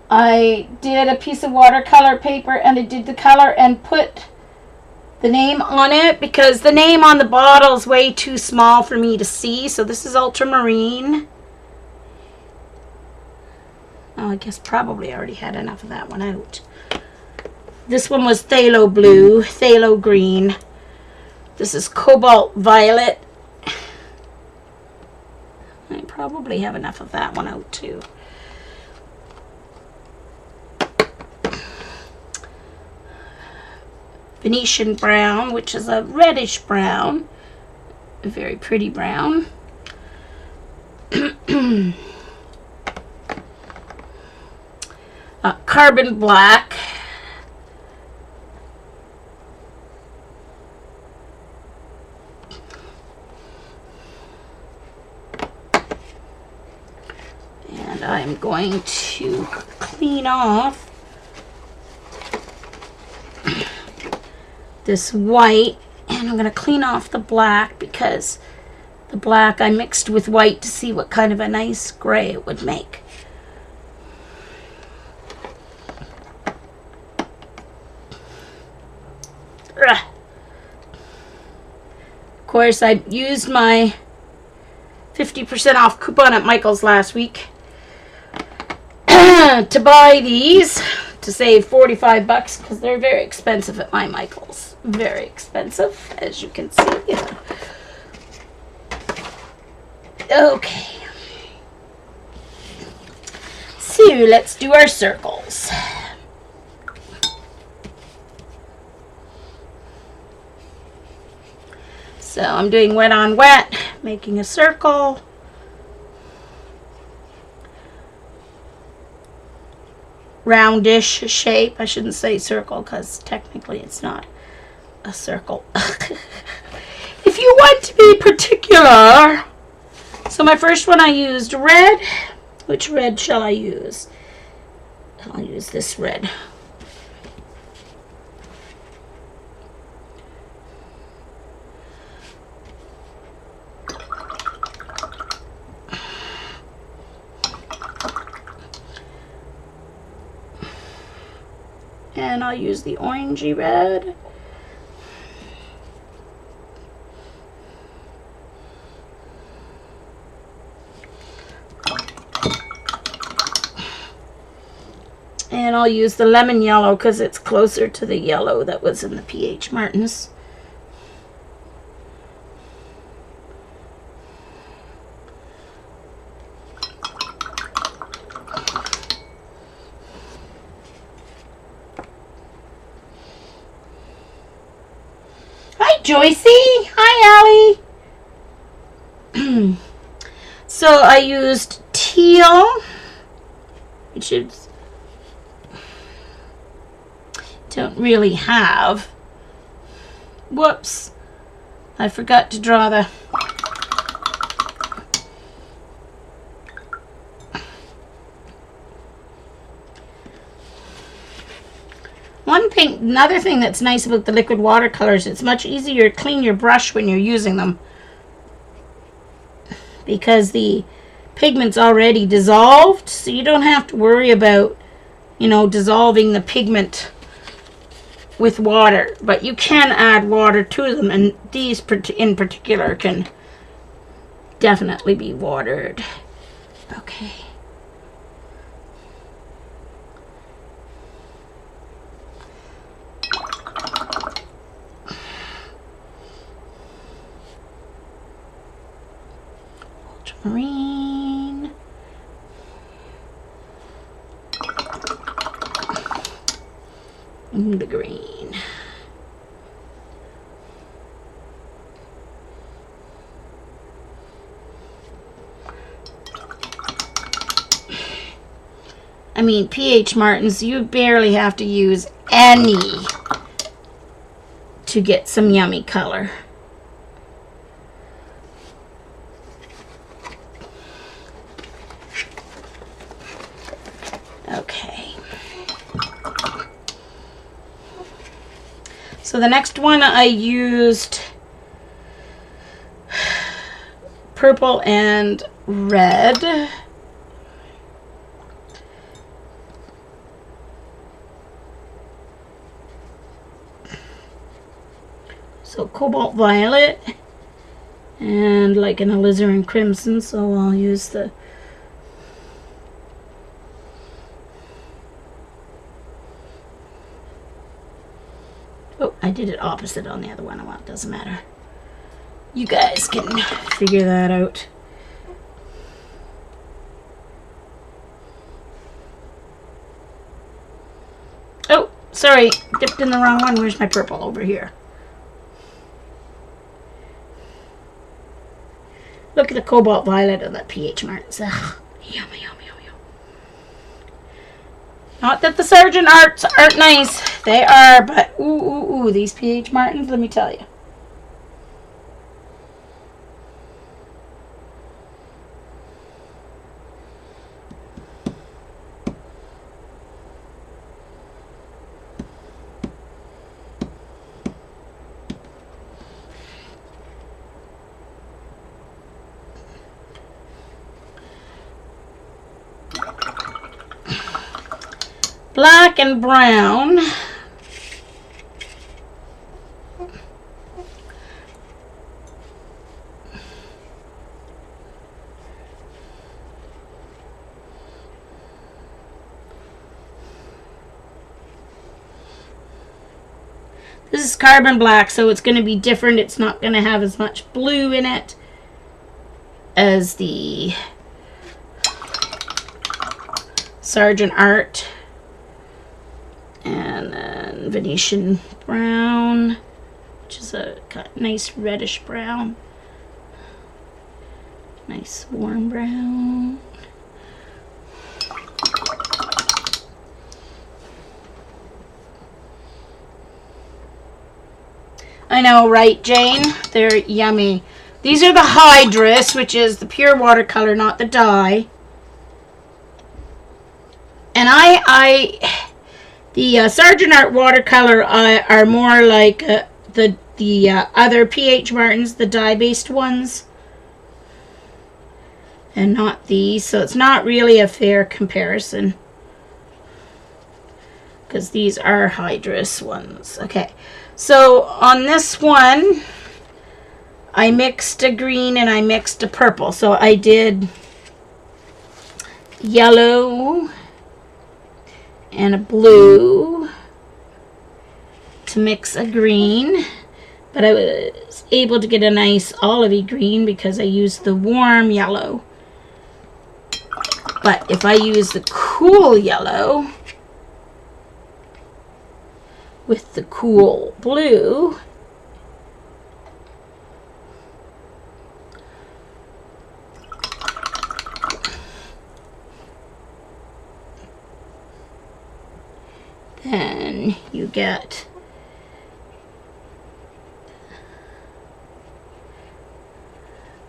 I did a piece of watercolor paper and I did the color and put the name on it because the name on the bottle is way too small for me to see. So this is ultramarine. Oh, I guess probably I already had enough of that one out. This one was phthalo blue, phthalo green. This is cobalt violet. I probably have enough of that one out too. Venetian brown, which is a reddish brown, a very pretty brown. Carbon black. And I'm going to clean off this white, and I'm going to clean off the black because the black I mixed with white to see what kind of a nice gray it would make. Of course, I used my 50% off coupon at Michael's last week to buy these to save 45 bucks because they're very expensive at my Michael's. Very expensive, as you can see. Okay. So let's do our circles. So I'm doing wet on wet, making a circle. Roundish shape. I shouldn't say circle because technically it's not a circle. If you want to be particular. So my first one I used red. Which red shall I use? I'll use this red. And I'll use the orangey red. And I'll use the lemon yellow because it's closer to the yellow that was in the PH Martins. night, Joycey. Hi, Allie. So I used teal, which is don't really have. Whoops. I forgot to draw the another thing that's nice about the liquid watercolors, it's much easier to clean your brush when you're using them because the pigment's already dissolved, so you don't have to worry about, you know, dissolving the pigment with water. But you can add water to them, and these in particular can definitely be watered. Okay. Ultramarine. And the green. I mean, pH Martins, you barely have to use any to get some yummy color. Okay. So the next one I used purple and red. So cobalt violet and like an alizarin crimson, so I'll use the I did it opposite on the other one. Well, it doesn't matter. You guys can figure that out. Oh, sorry. Dipped in the wrong one. Where's my purple? Over here. Look at the cobalt violet of that pH Martins. Ugh, yummy, yummy, yummy, yummy. Not that the Sargent arts aren't nice. They are, but ooh, these pH Martins, let me tell you. Black and brown. This is carbon black, so it's going to be different. It's not going to have as much blue in it as the Sargent art. And then Venetian brown, which is a nice reddish brown. Nice warm brown. I know, right, Jane? They're yummy. These are the Hydrus, which is the pure watercolor, not the dye. And the Sargent art watercolor are more like the other pH Martins, the dye-based ones, and not these. So it's not really a fair comparison because these are Hydrus ones. Okay, so on this one, I mixed a green and I mixed a purple. So I did yellow and a blue to mix a green, but I was able to get a nice olivey green because I used the warm yellow. But if I use the cool yellow with the cool blue, get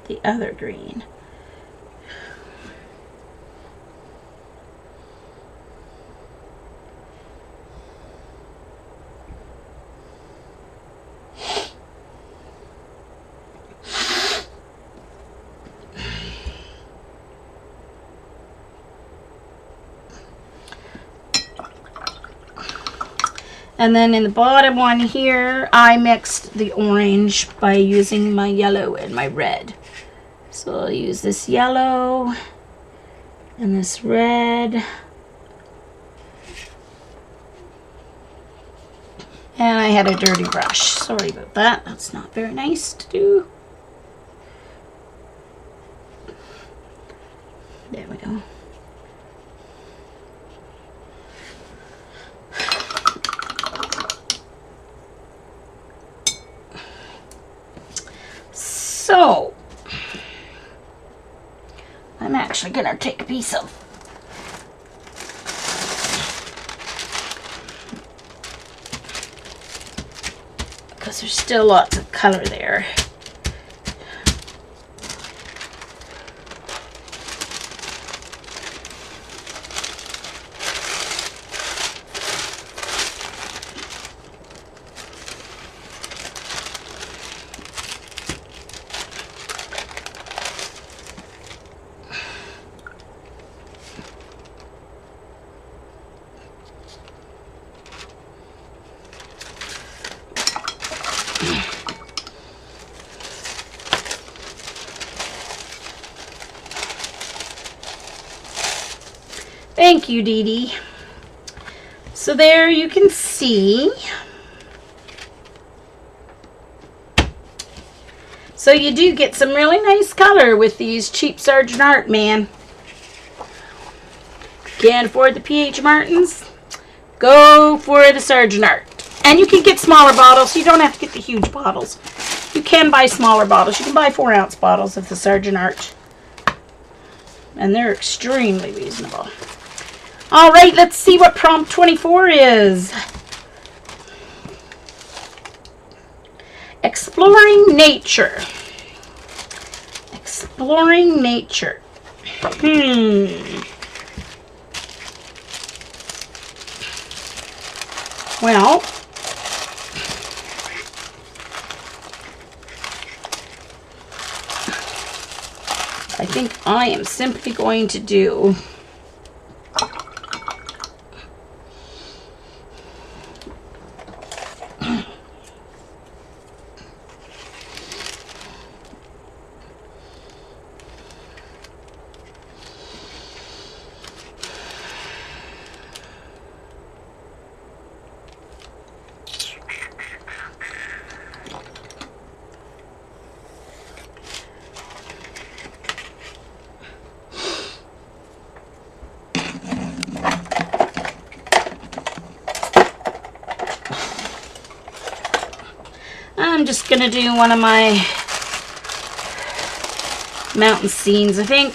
the other green. And then in the bottom one here, I mixed the orange by using my yellow and my red. So I'll use this yellow and this red. And I had a dirty brush. Sorry about that. That's not very nice to do. There we go. So, I'm actually going to take a piece of because there's still lots of color there. Thank you, Dee Dee. So there you can see. So you do get some really nice color with these cheap Sargent art, man. Can't afford the PH Martins? Go for the Sargent art. And you can get smaller bottles. You don't have to get the huge bottles. You can buy smaller bottles. You can buy 4-ounce bottles of the Sargent art. And they're extremely reasonable. All right, let's see what prompt 24 is. Exploring nature. Exploring nature. Well, I think I am simply going to do I'm just gonna do one of my mountain scenes, I think.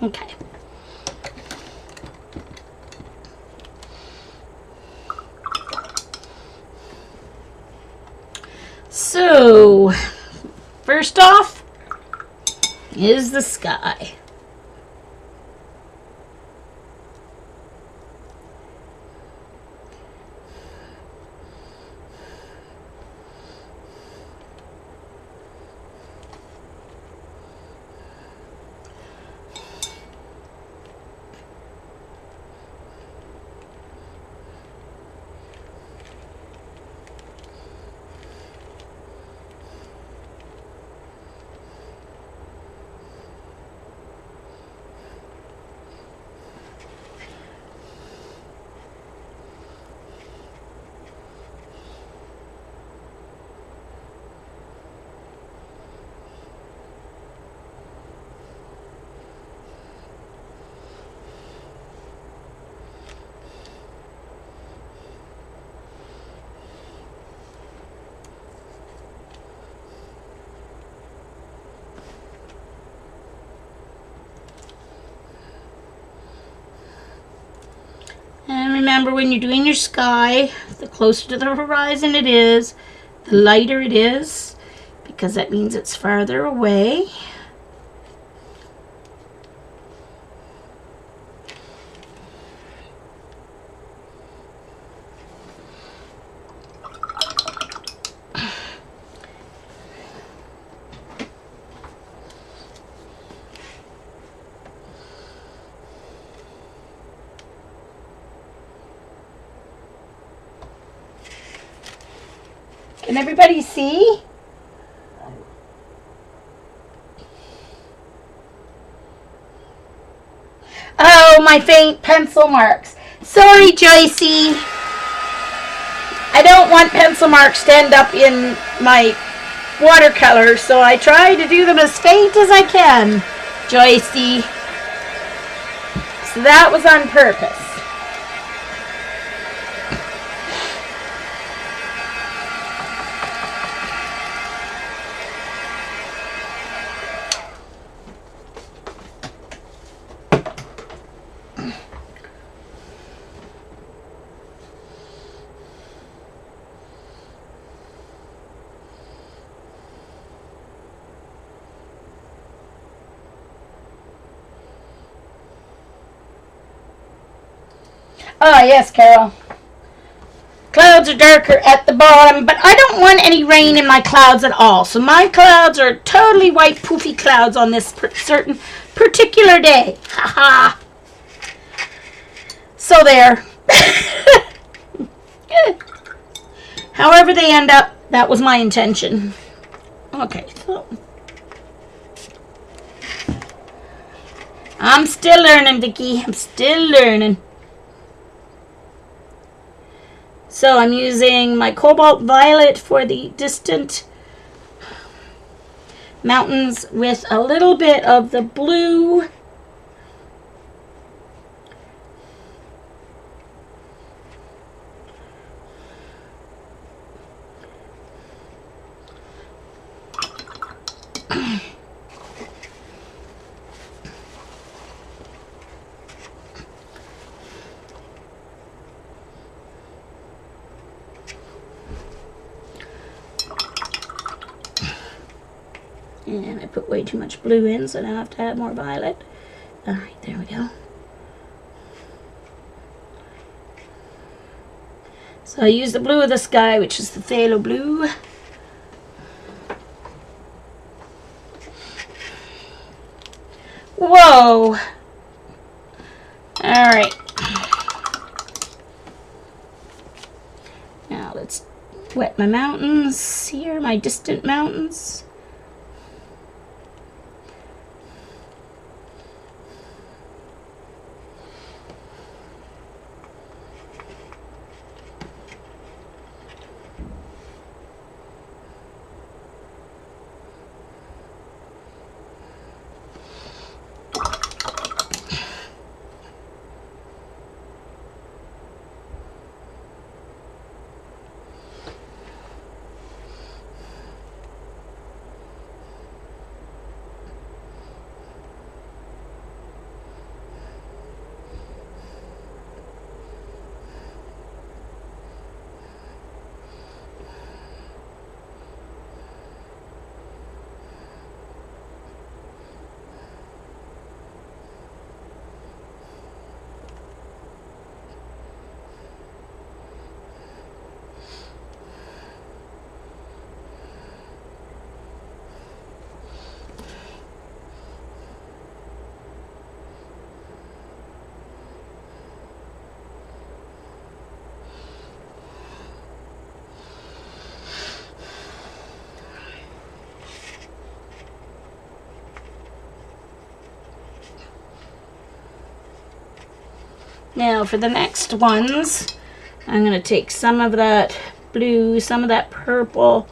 Okay. So, first off is the sky. Remember, when you're doing your sky, the closer to the horizon it is, the lighter it is, because that means it's farther away. Can everybody see? Oh, my faint pencil marks. Sorry, Joycey. I don't want pencil marks to end up in my watercolor, so I try to do them as faint as I can, Joycey. So that was on purpose. Oh, yes, Carol. Clouds are darker at the bottom, but I don't want any rain in my clouds at all. So my clouds are totally white, poofy clouds on this certain particular day. Ha ha. So there. However they end up, that was my intention. Okay, so I'm still learning, Vicki. I'm still learning. So I'm using my cobalt violet for the distant mountains with a little bit of the blue. And I put way too much blue in, so now I have to add more violet. Alright, there we go. So I use the blue of the sky, which is the phthalo blue. Whoa! Alright. Now let's wet my mountains here, my distant mountains. Now for the next ones, I'm going to take some of that blue, some of that purple,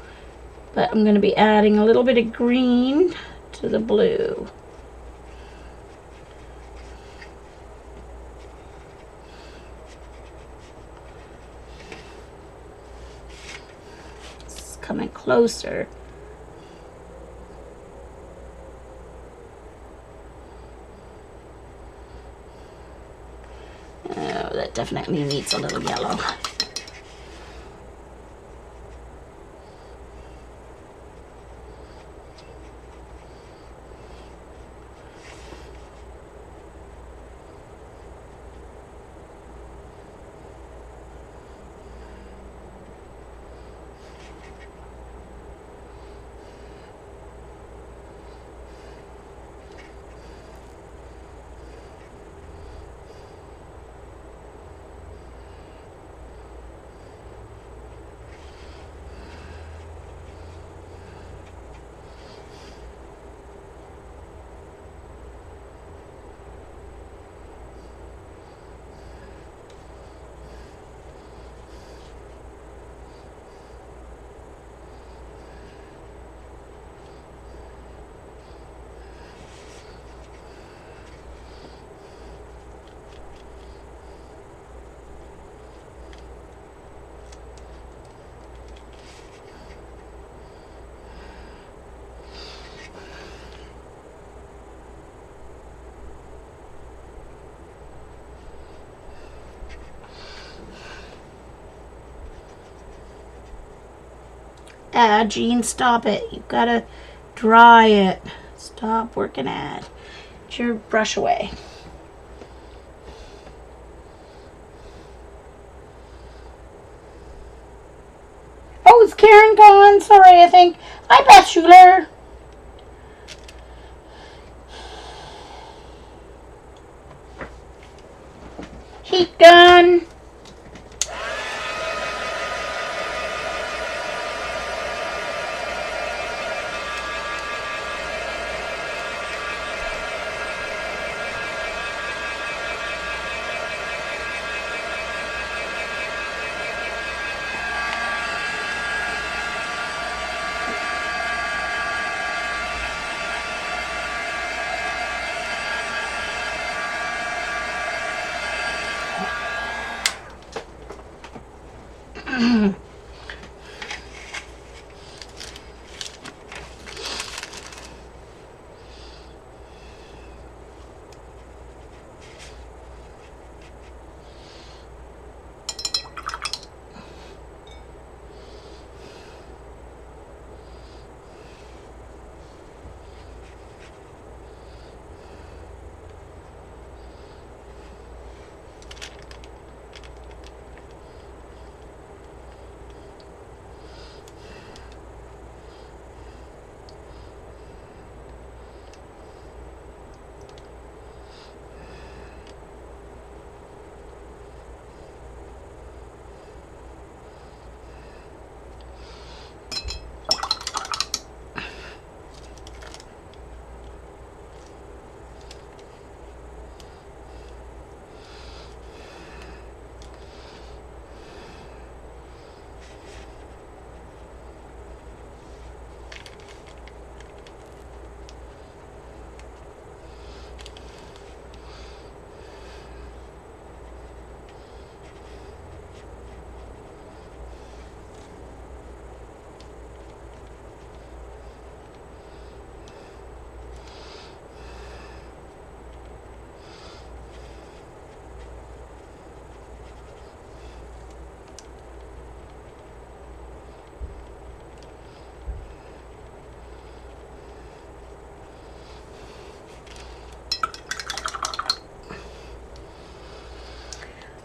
but I'm going to be adding a little bit of green to the blue. It's coming closer. it definitely needs a little yellow. Jean, stop it. You've got to dry it. Stop working at. Get your brush away. Oh, is Karen gone? Sorry, I think. Hi, Beth Schuler. Heat gun.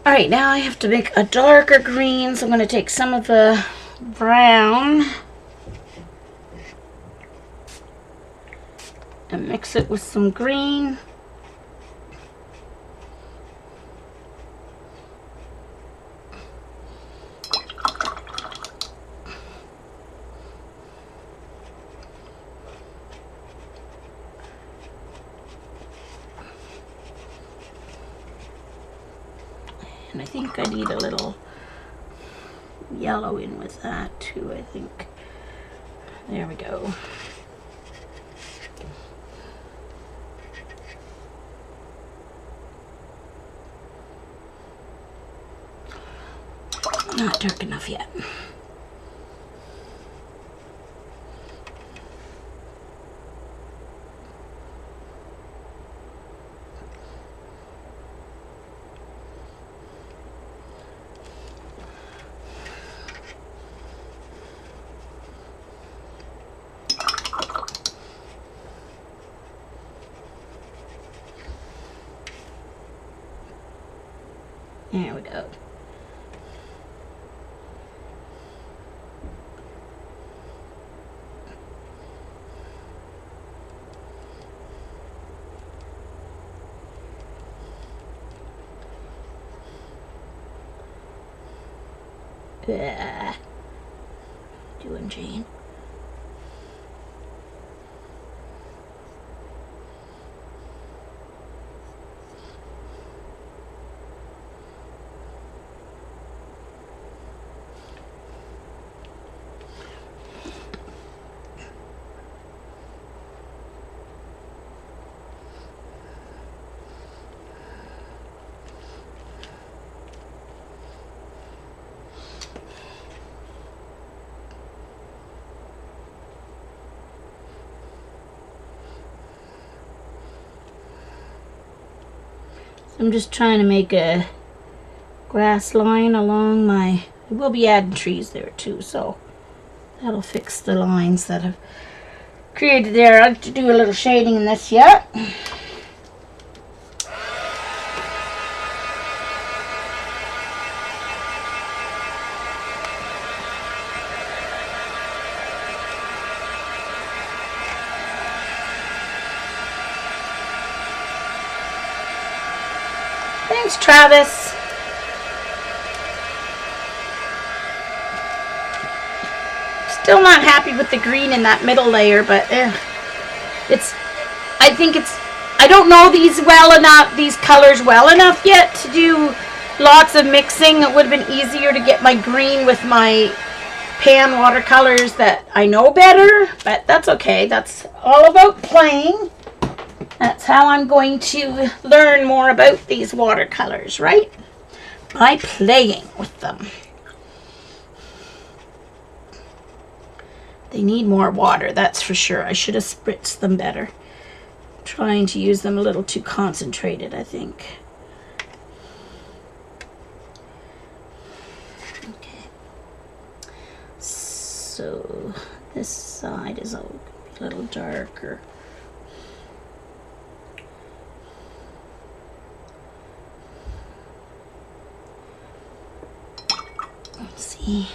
Alright, now I have to make a darker green, so I'm going to take some of the brown and mix it with some green. And I think I need a little yellow in with that too, I think. There we go. Not dark enough yet. There we go. Doing, Jane? I'm just trying to make a grass line along my, we'll be adding trees there too, so that'll fix the lines that I've created there. I'll have to do a little shading in this yet. Thanks, Travis. Still not happy with the green in that middle layer, but I don't know these colors well enough yet to do lots of mixing. It would have been easier to get my green with my pan watercolors that I know better, but that's okay. That's all about playing. That's how I'm going to learn more about these watercolors, right? By playing with them. They need more water, that's for sure. I should have spritzed them better. I'm trying to use them a little too concentrated, I think. Okay. So this side is a little darker. Let's see.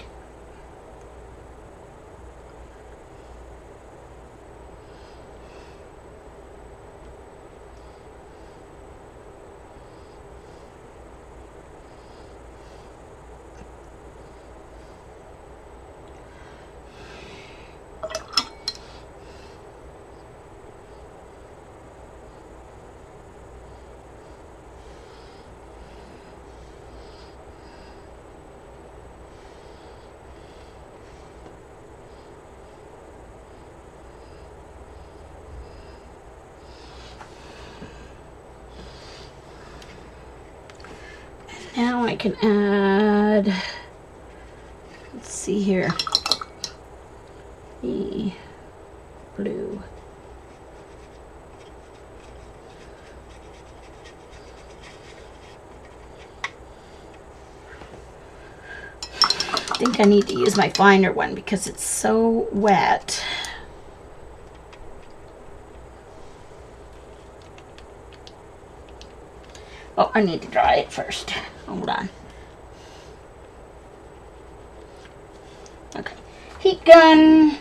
Now I can add, let's see here, the blue. I think I need to use my finer one because it's so wet. Oh, I need to dry it first. Hold on. Okay. Heat gun.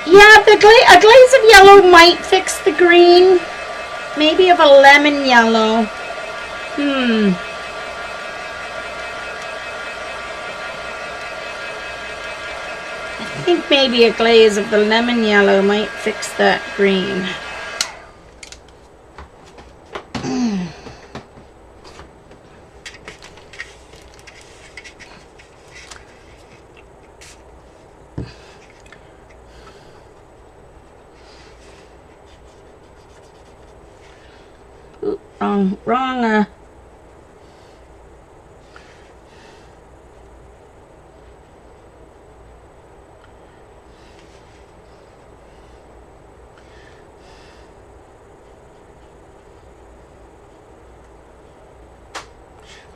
Yeah, a glaze of yellow might fix the green. Maybe of a lemon yellow. I think maybe a glaze of the lemon yellow might fix that green. Ooh, wrong.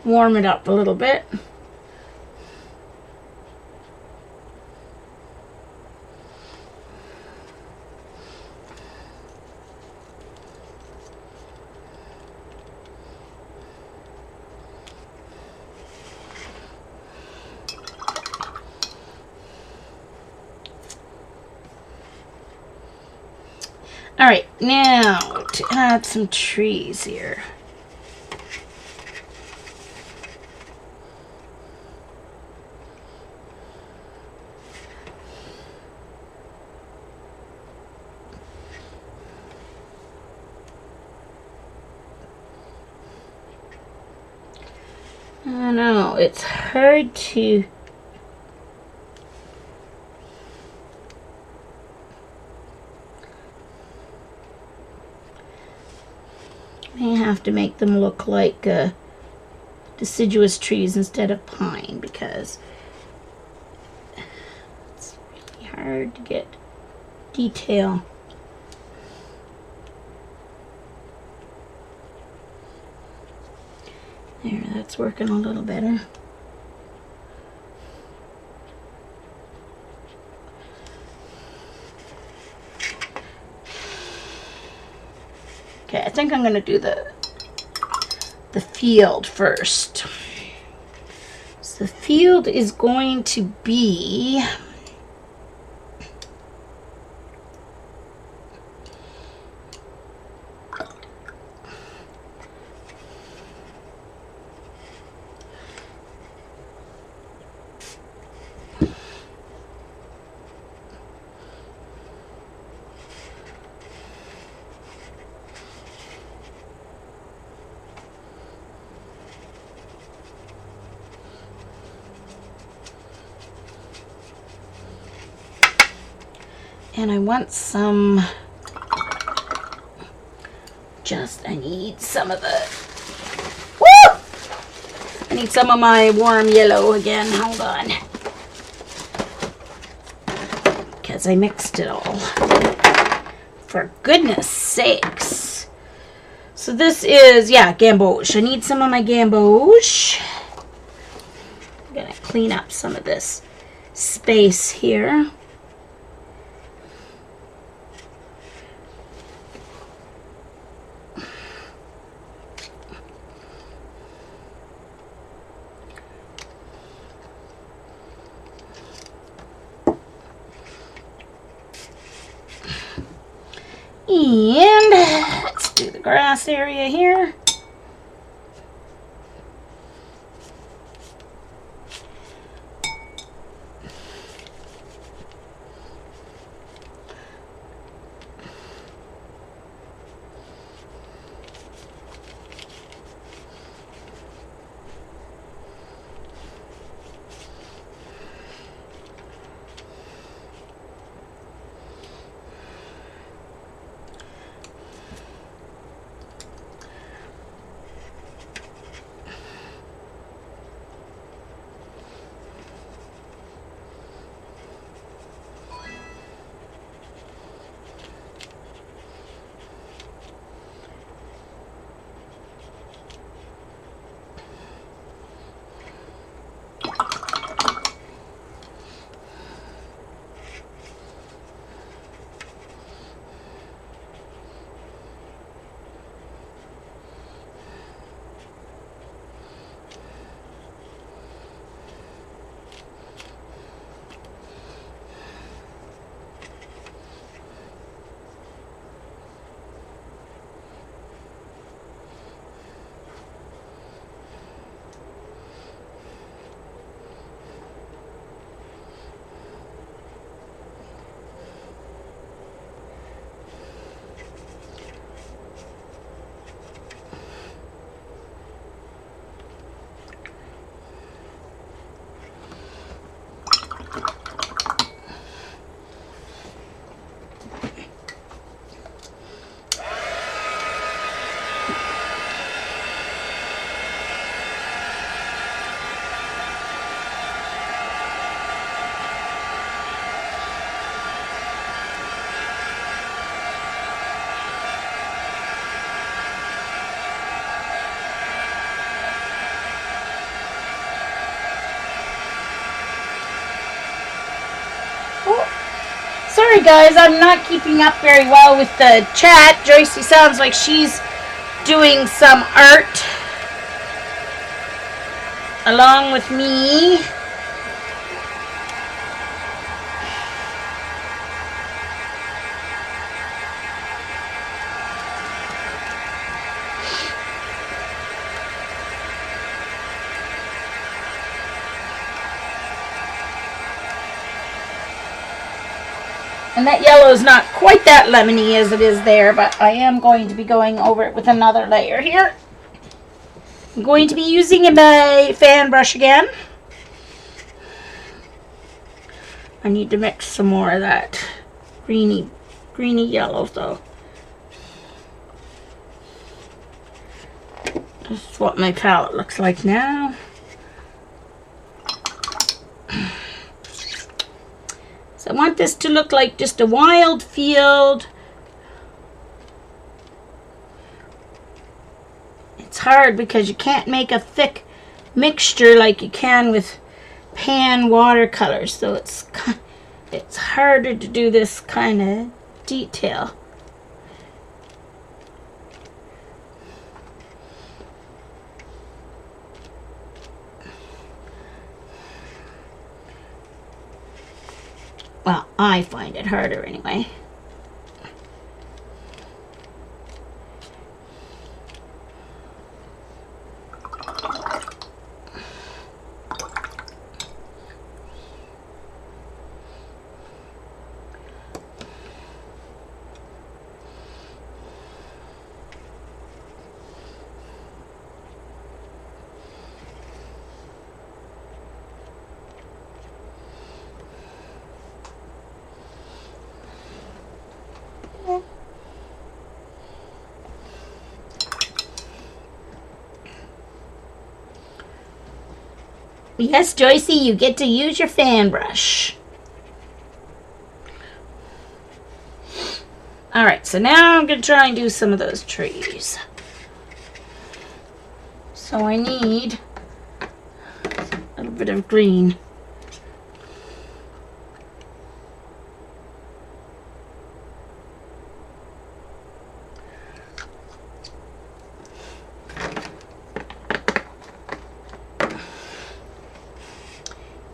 Warm it up a little bit. All right, now to add some trees here. I know, it's hard to... May have to make them look like deciduous trees instead of pine, because it's really hard to get detail. There, that's working a little better. Okay, I think I'm going to do the field first. So the field is going to be... And I want some, I need some of the, I need some of my warm yellow again, hold on. Because I mixed it all. For goodness sakes. So this is, yeah, gamboge. I need some of my gamboge. I'm gonna clean up some of this space here. And let's do the grass area here. Sorry guys, I'm not keeping up very well with the chat. Joycey sounds like she's doing some art along with me. And that yellow is not quite that lemony as it is there, but I am going to be going over it with another layer here. I'm going to be using my fan brush again. I need to mix some more of that greeny yellow though. This is what my palette looks like now. So I want this to look like just a wild field. It's hard because you can't make a thick mixture like you can with pan watercolors, so it's harder to do this kind of detail. Well, I find it harder anyway. Yes, Joycey, you get to use your fan brush. Alright, so now I'm going to try and do some of those trees. So I need a little bit of green.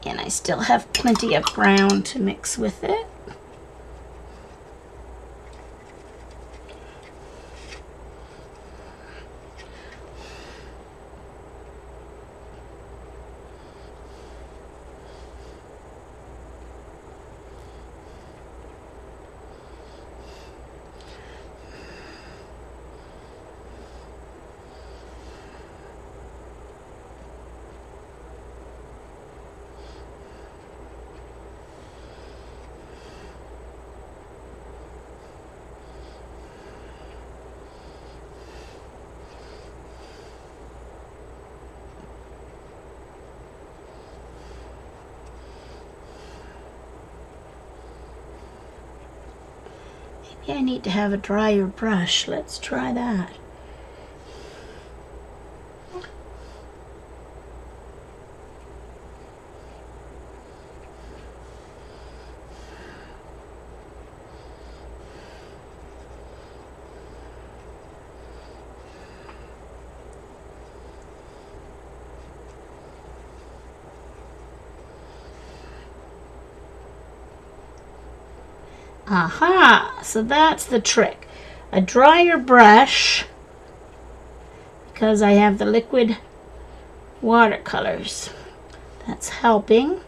And I still have plenty of brown to mix with it. Maybe I need to have a drier brush. Let's try that. Aha! So that's the trick. A drier brush, because I have the liquid watercolors. That's helping.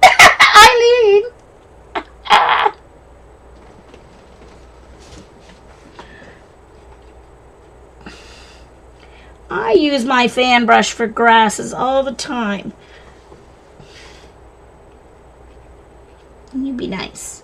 Eileen! I use my fan brush for grasses all the time. You be nice.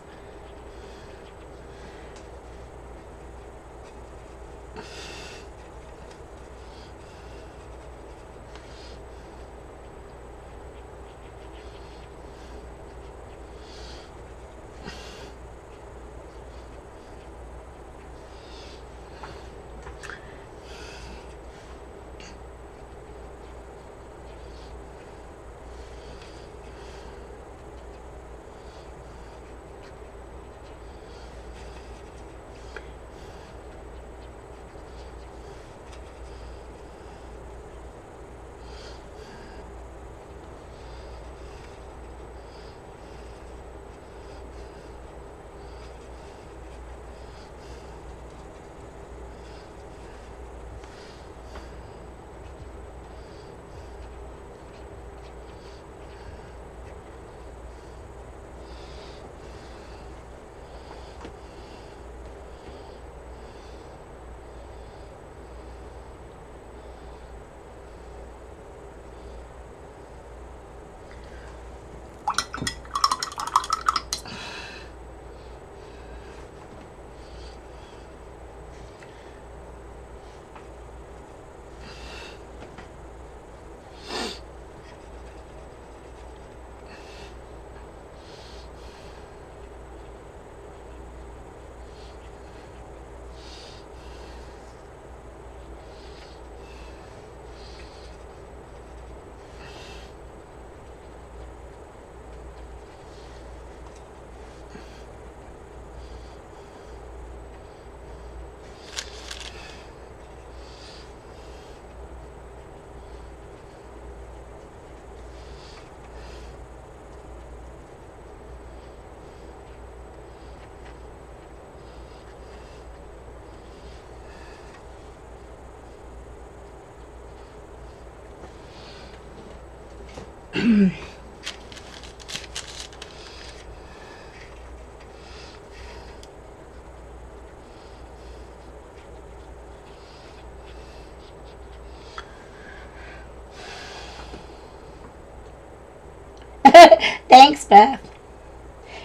Thanks, Beth.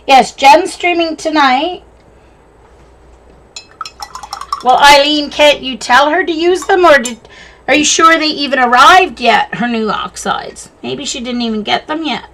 Yes, Jen's streaming tonight. Well, Eileen, can't you tell her to use them, or are you sure they even arrived yet, her new oxides? Maybe she didn't even get them yet.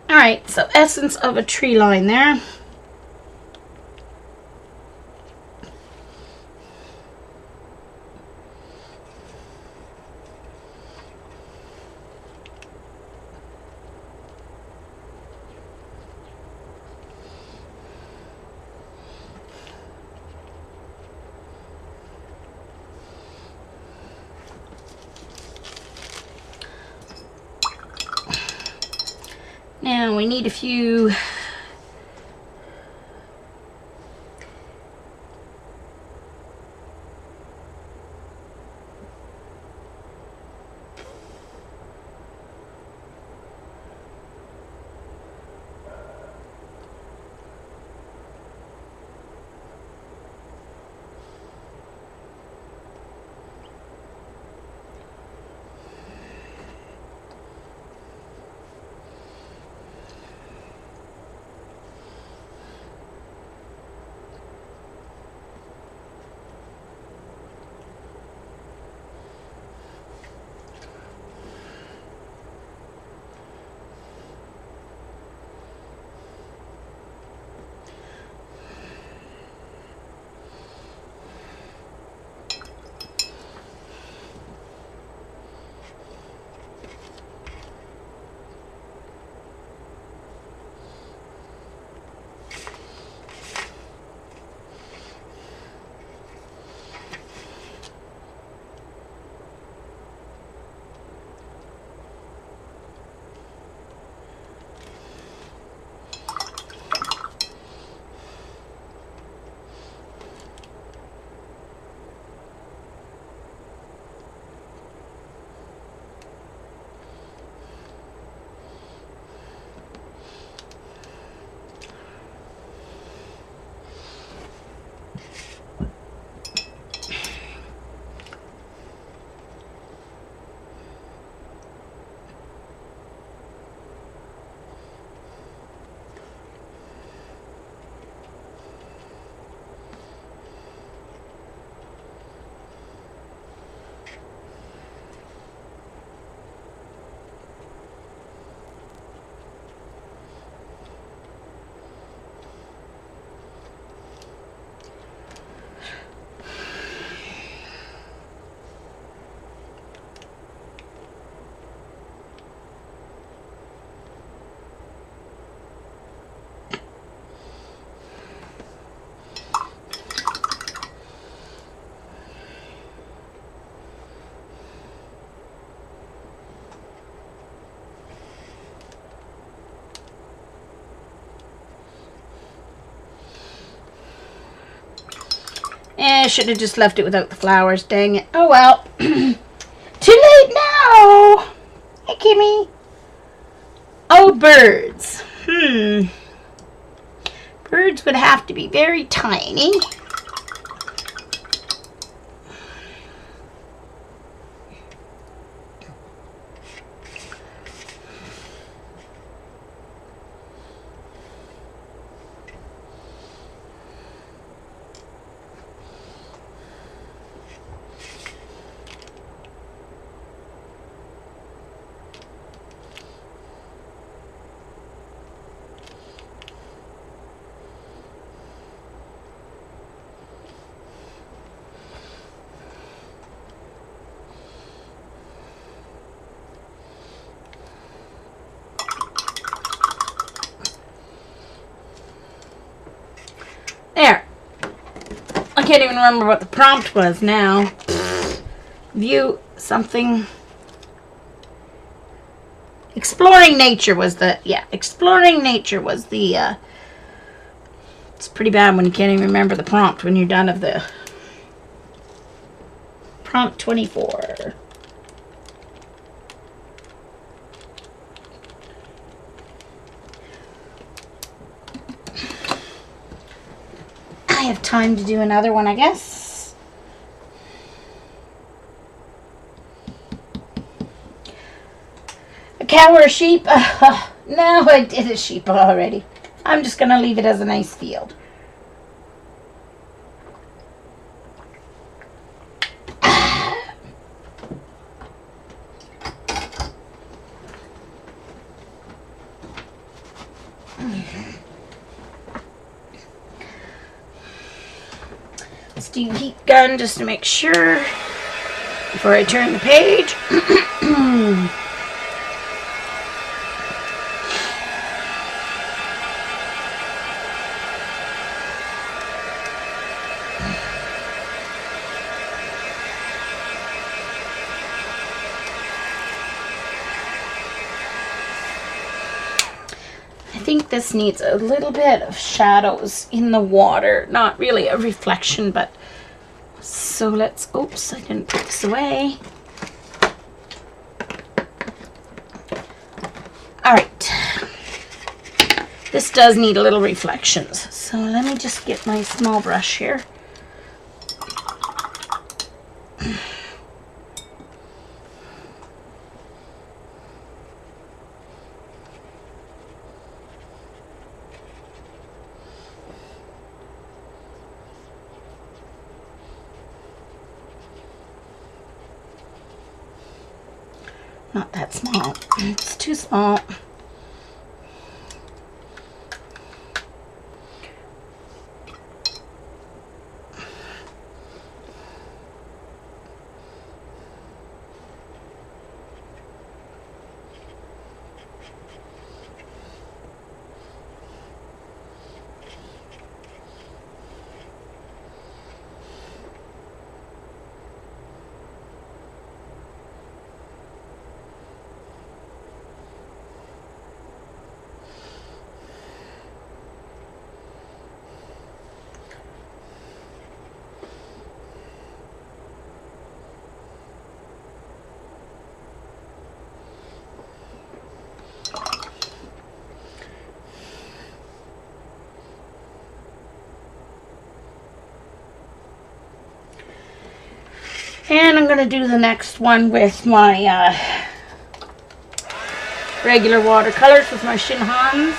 Alright, so essence of a tree line there. Now we need a few I should have just left it without the flowers. Dang it. Oh well. Too late now. Hey, Kimmy. Oh, birds. Birds would have to be very tiny. There. I can't even remember what the prompt was now. View something. Exploring nature was the, exploring nature was the, it's pretty bad when you can't even remember the prompt when you're done of the prompt 24. I have time to do another one, I guess. A cow or a sheep? No, I did a sheep already. I'm just going to leave it as a nice field. Let's do heat gun just to make sure before I turn the page. I think this needs a little bit of shadows in the water. Not really a reflection, but so let's, oops, I didn't put this away. All right. This does need a little reflections. So let me just get my small brush here. Not that small. It's too small. And I'm going to do the next one with my regular watercolors with my Shinhans.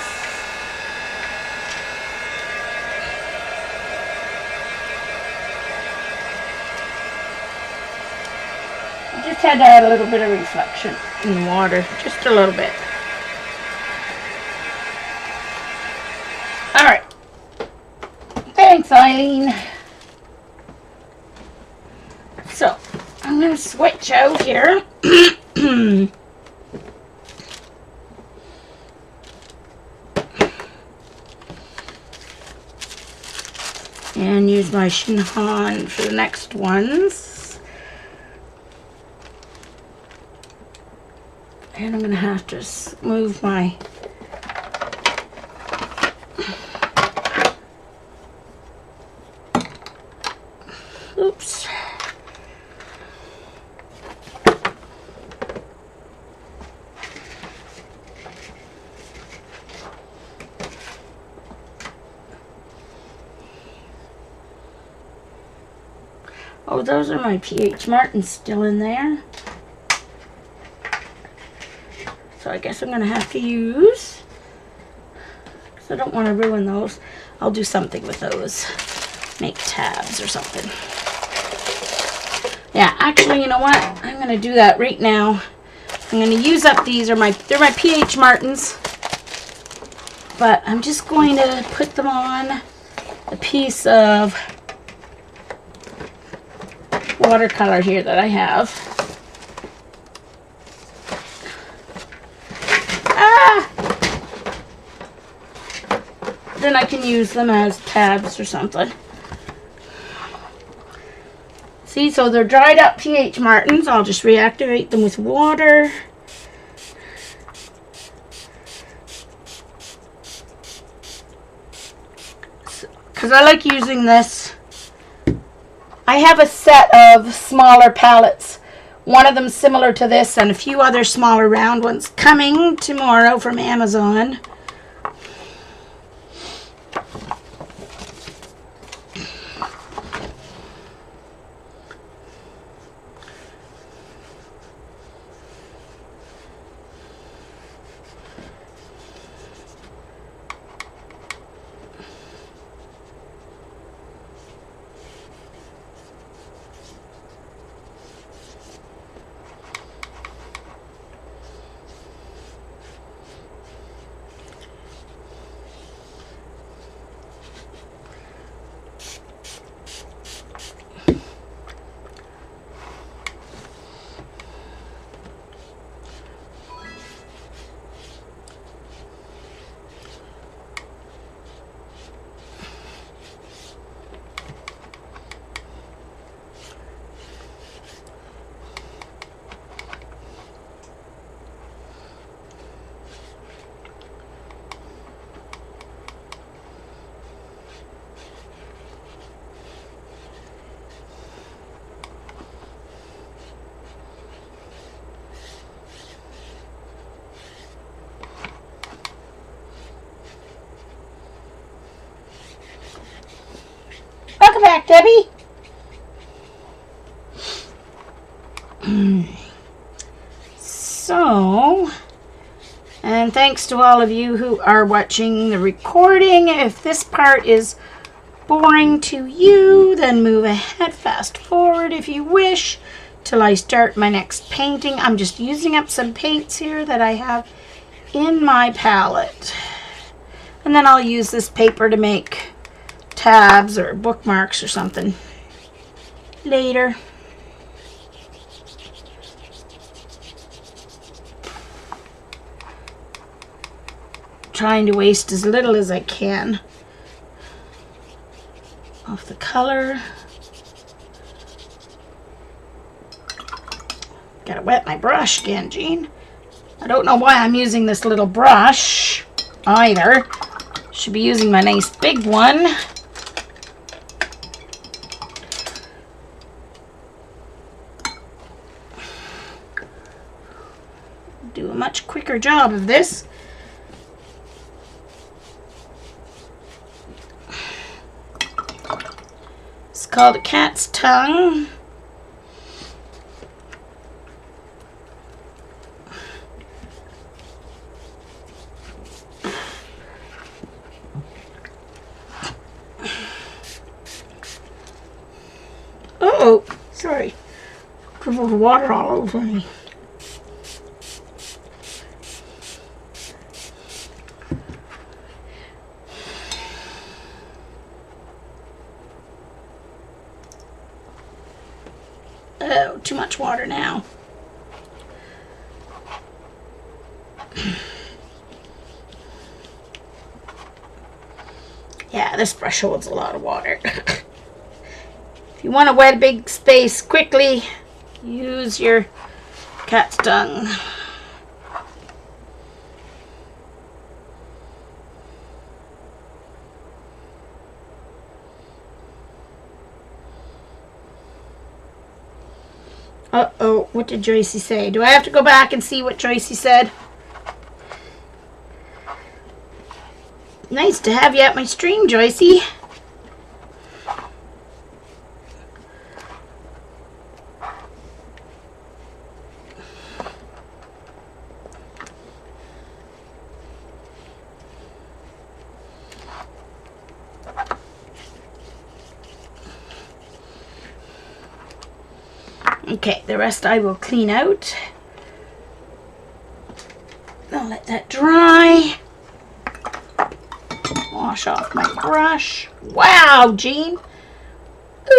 I just had to add a little bit of reflection in the water, just a little bit. Alright. Thanks, Eileen. So, I'm going to switch out here. And use my Shinhan for the next ones. And I'm going to have to move my Oh, those are my PH Martins still in there. So I guess I'm going to have to use, because I don't want to ruin those. I'll do something with those. Make tabs or something. Yeah, actually, you know what? I'm going to do that right now. I'm going to use up these. They're my PH Martins. But I'm just going to put them on a piece of watercolor here that I have. Then I can use them as tabs or something. See, so they're dried up PH Martins. I'll just reactivate them with water. Because I like using this. I have a set of smaller palettes. One of them similar to this and a few other smaller round ones coming tomorrow from Amazon. Welcome back, Debbie. So, and thanks to all of you who are watching the recording. If this part is boring to you, then move ahead, fast forward if you wish, till I start my next painting. I'm just using up some paints here that I have in my palette. And then I'll use this paper to make tabs or bookmarks or something later. Trying to waste as little as I can off the color. Gotta wet my brush again, Jean. I don't know why I'm using this little brush either. Should be using my nice big one. Do a much quicker job of this. It's called a cat's tongue. Oh, sorry. Dribbled water all over me. Oh, too much water now. Yeah, this brush holds a lot of water. If you want to wet a big space quickly, use your cat's tongue. Uh-oh, what did Joycey say? Do I have to go back and see what Joycey said? Nice to have you at my stream, Joycey. Okay, the rest I will clean out. I'll let that dry. Wash off my brush. Wow, Jean.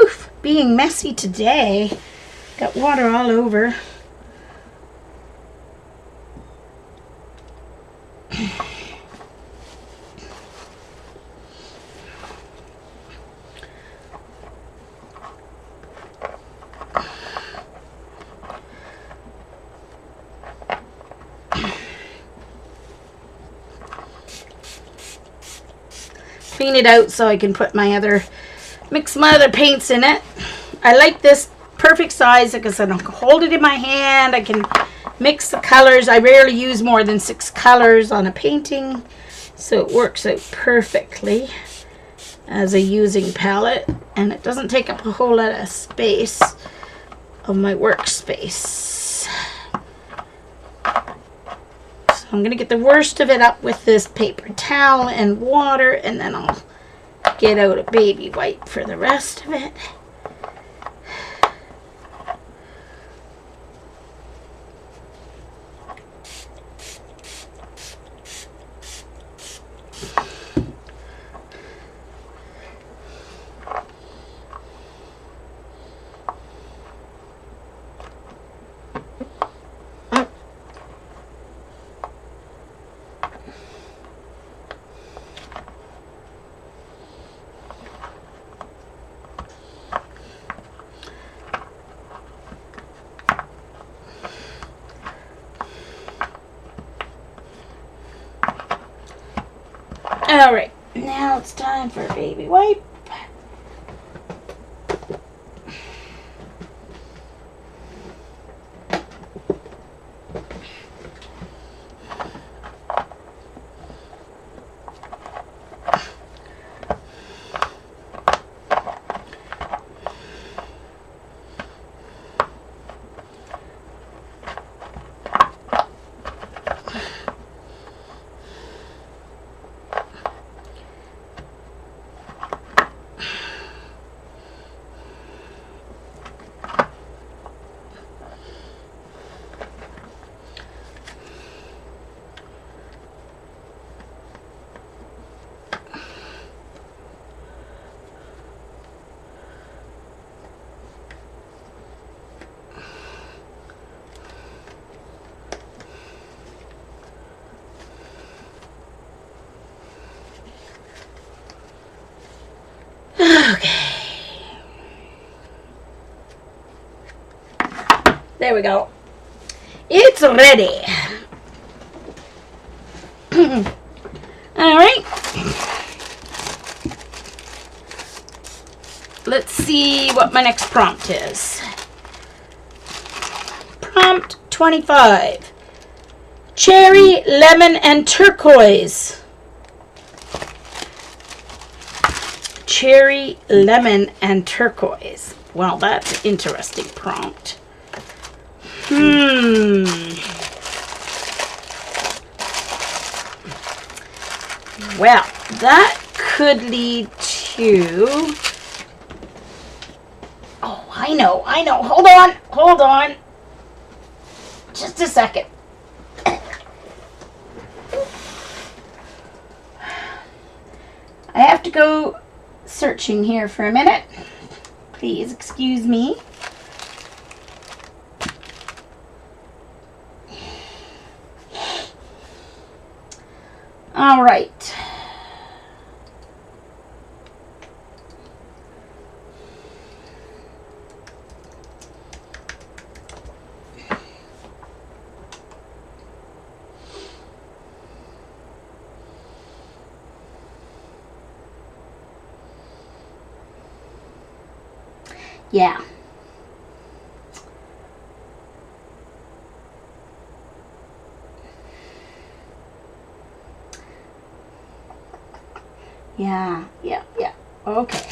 Oof, being messy today. Got water all over. Clean it out so I can put mix my other paints in it. I like this perfect size because I don't hold it in my hand. I can mix the colors. I rarely use more than 6 colors on a painting, so it works out perfectly as a using palette, and it doesn't take up a whole lot of space of my workspace. So I'm going to get the worst of it up with this paper towel and water, and then I'll get out a baby wipe for the rest of it. Alright, now it's time for a baby wipe. Okay. There we go. It's ready. Alright. Let's see what my next prompt is. Prompt 25. Cherry, lemon, and turquoise. Cherry, lemon, and turquoise. Well, that's an interesting prompt. Well, that could lead to... Oh, I know. Hold on. Just a second. I have to go searching here for a minute. Please excuse me. All right. Yeah. Yeah. Okay.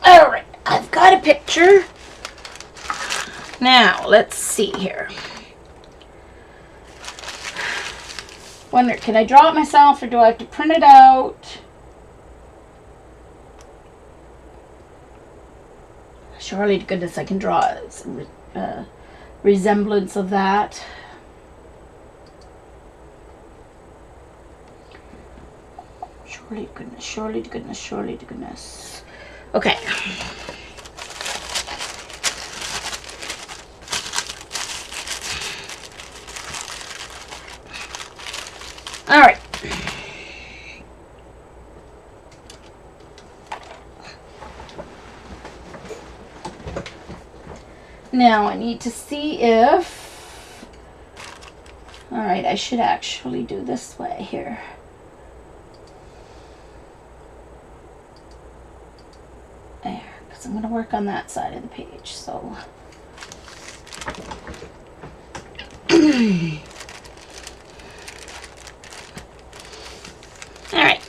Alright, I've got a picture. Now, let's see here. Wonder, can I draw it myself or do I have to print it out? Surely to goodness I can draw a resemblance of that. Surely to goodness, surely to goodness, surely to goodness. Okay. All right. Now I need to see if... All right, I should actually do this way here. There, because I'm going to work on that side of the page, so... All right.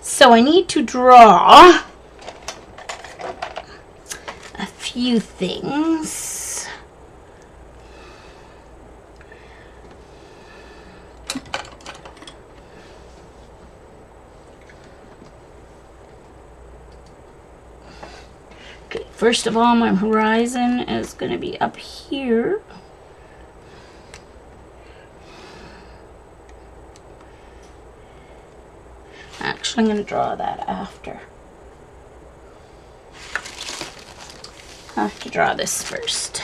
So I need to draw a few things. Okay, first of all, my horizon is going to be up here. Actually, I'm going to draw that after. I have to draw this first.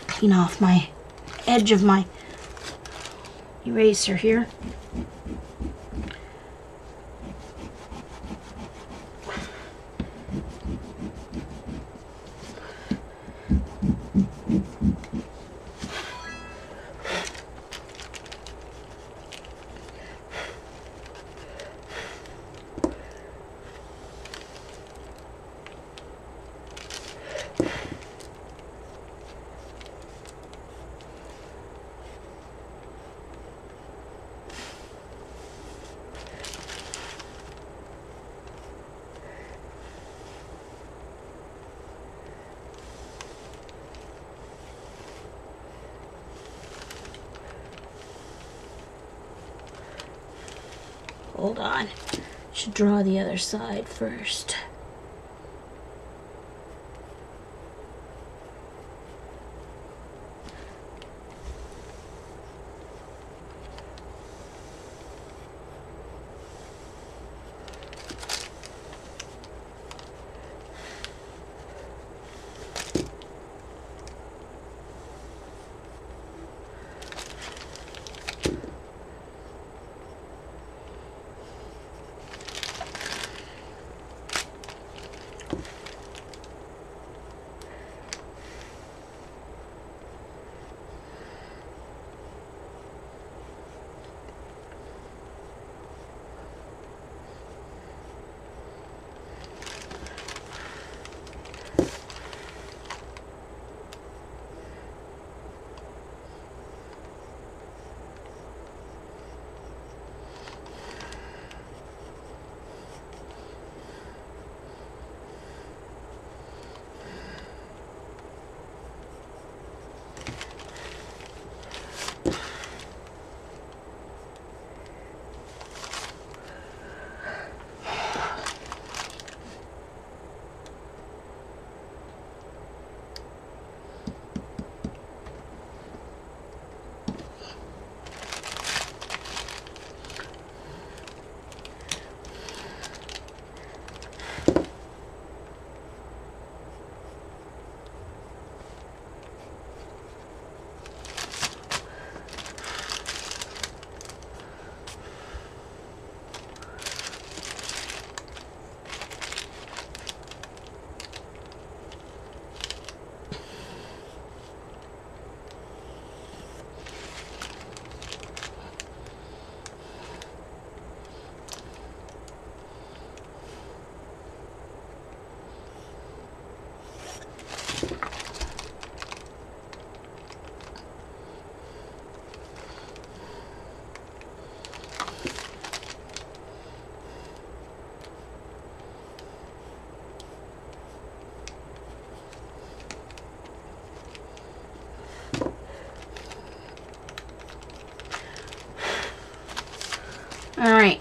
Clean off my edge of my eraser here. Hold on. Should draw the other side first. All right.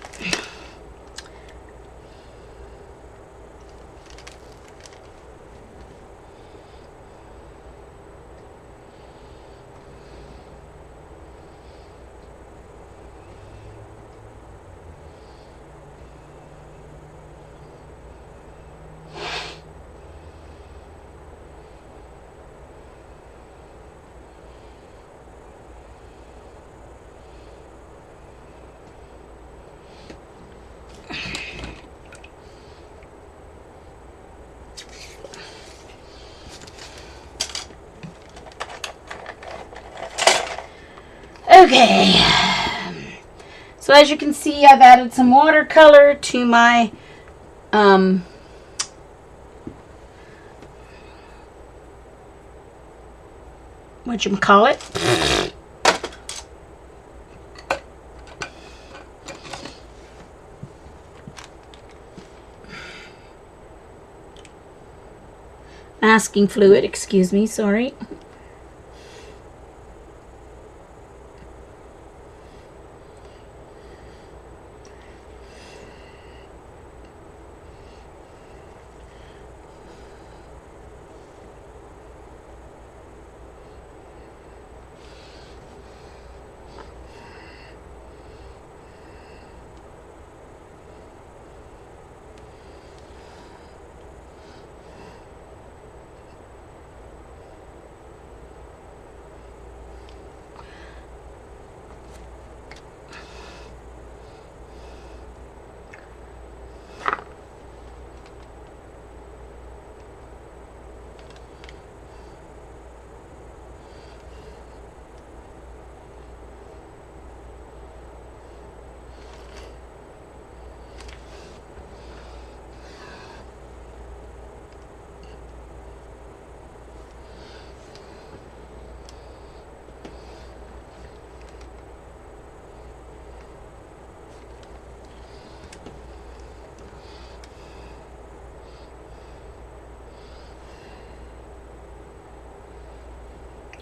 Okay, so as you can see, I've added some watercolor to my whatchamacallit, masking fluid, excuse me, sorry.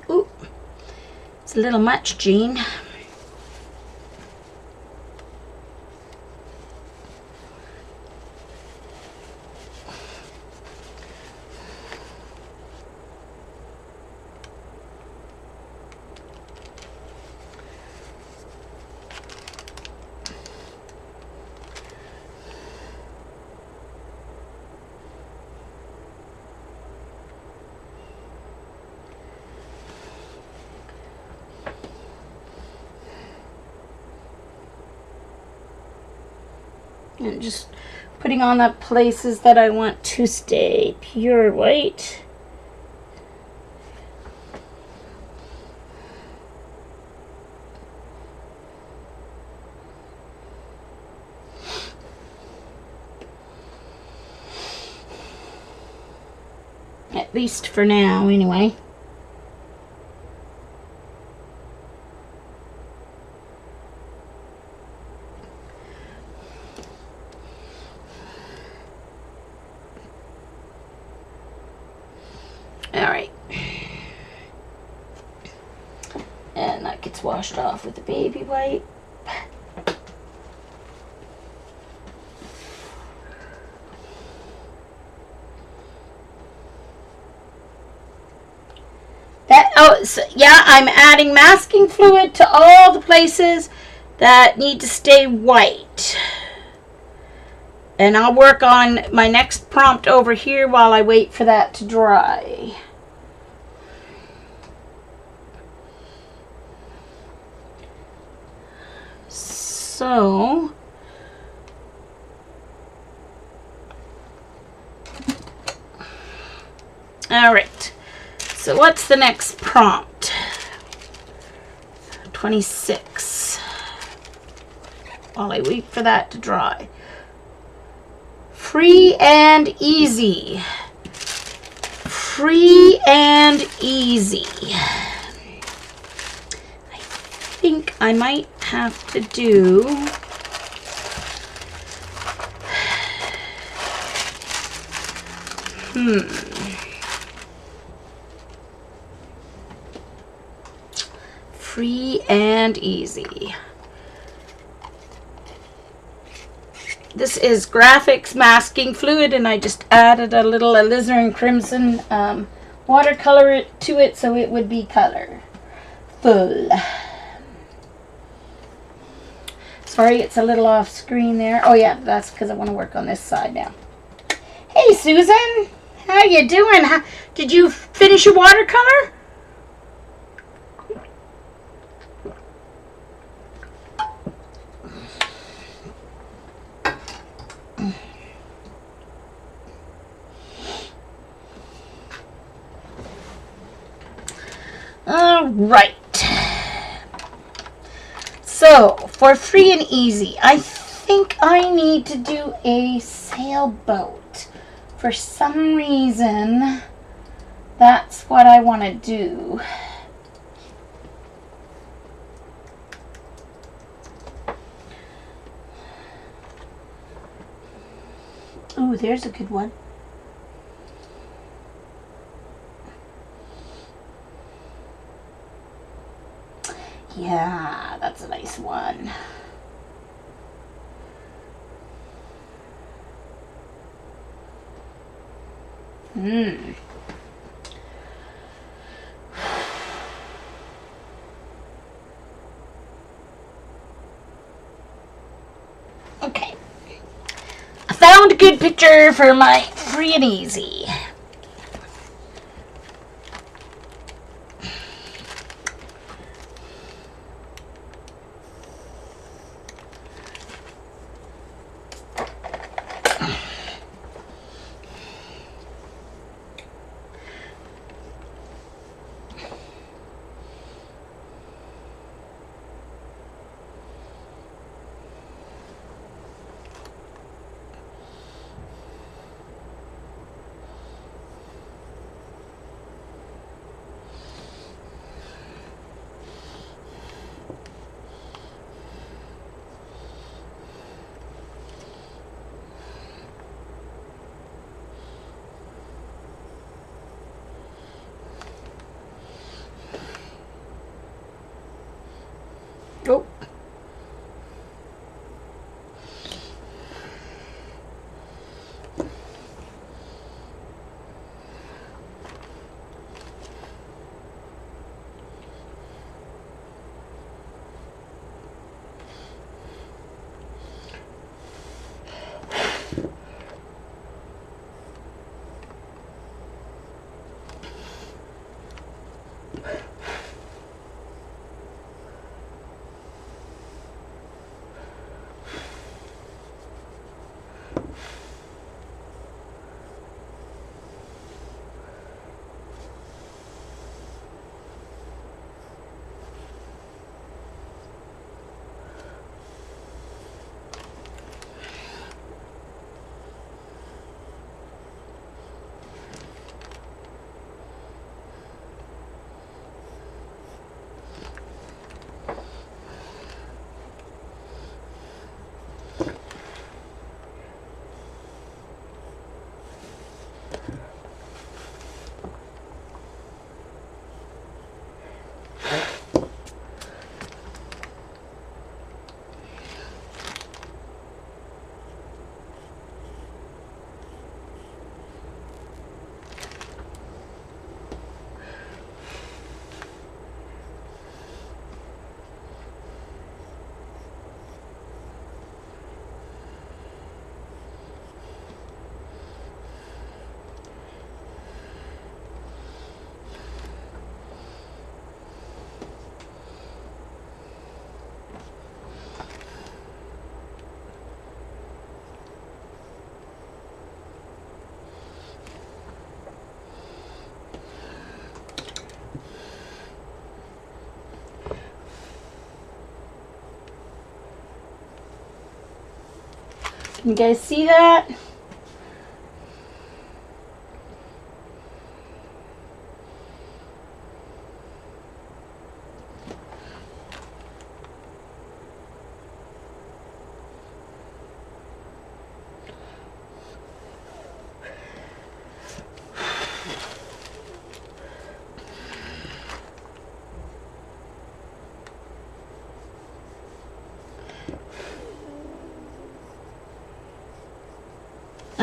Ooh, it's a little much, Jean. And just putting on the places that I want to stay pure white. At least for now, anyway. Alright. And that gets washed off with the baby wipe. So yeah, I'm adding masking fluid to all the places that need to stay white. And I'll work on my next prompt over here while I wait for that to dry. So, all right. So what's the next prompt? 26. While I wait for that to dry. Free and easy. Free and easy. I think I might have to do free and easy. This is graphics masking fluid, and I just added a little alizarin crimson watercolor to it so it would be colorful. Sorry, it's a little off screen there. Oh yeah, that's because I want to work on this side now. Hey Susan, how you doing? Did you finish your watercolor? All right. So, for free and easy, I think I need to do a sailboat. For some reason, that's what I want to do. Ooh, there's a good one. Yeah, that's a nice one. Okay. I found a good picture for my free and easy. Oh. Can you guys see that?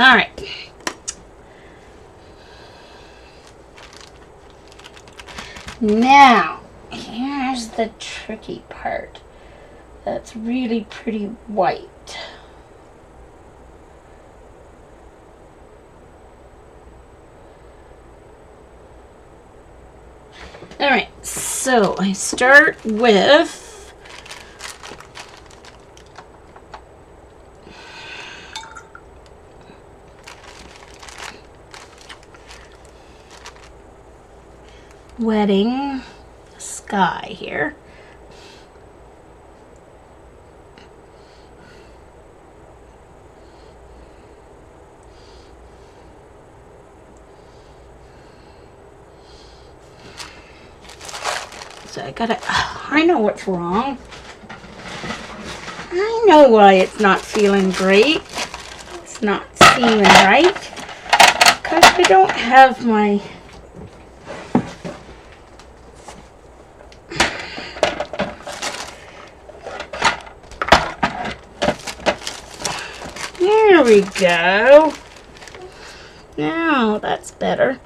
All right. Now, here's the tricky part. That's really pretty white. All right, so I start with wetting the sky here. So I know what's wrong. I know why it's not feeling great. It's not seeming right. Because I don't have my There we go. Now that's better.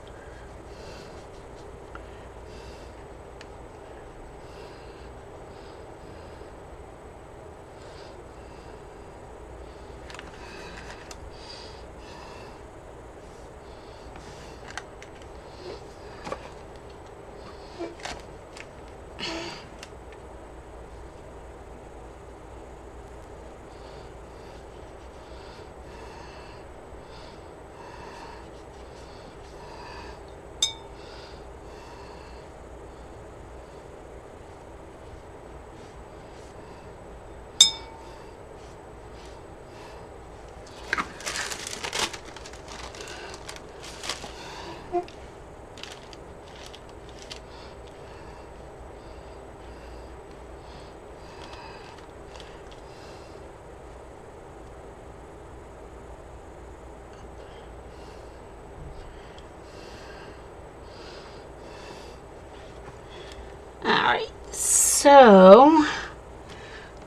Alright, so I'm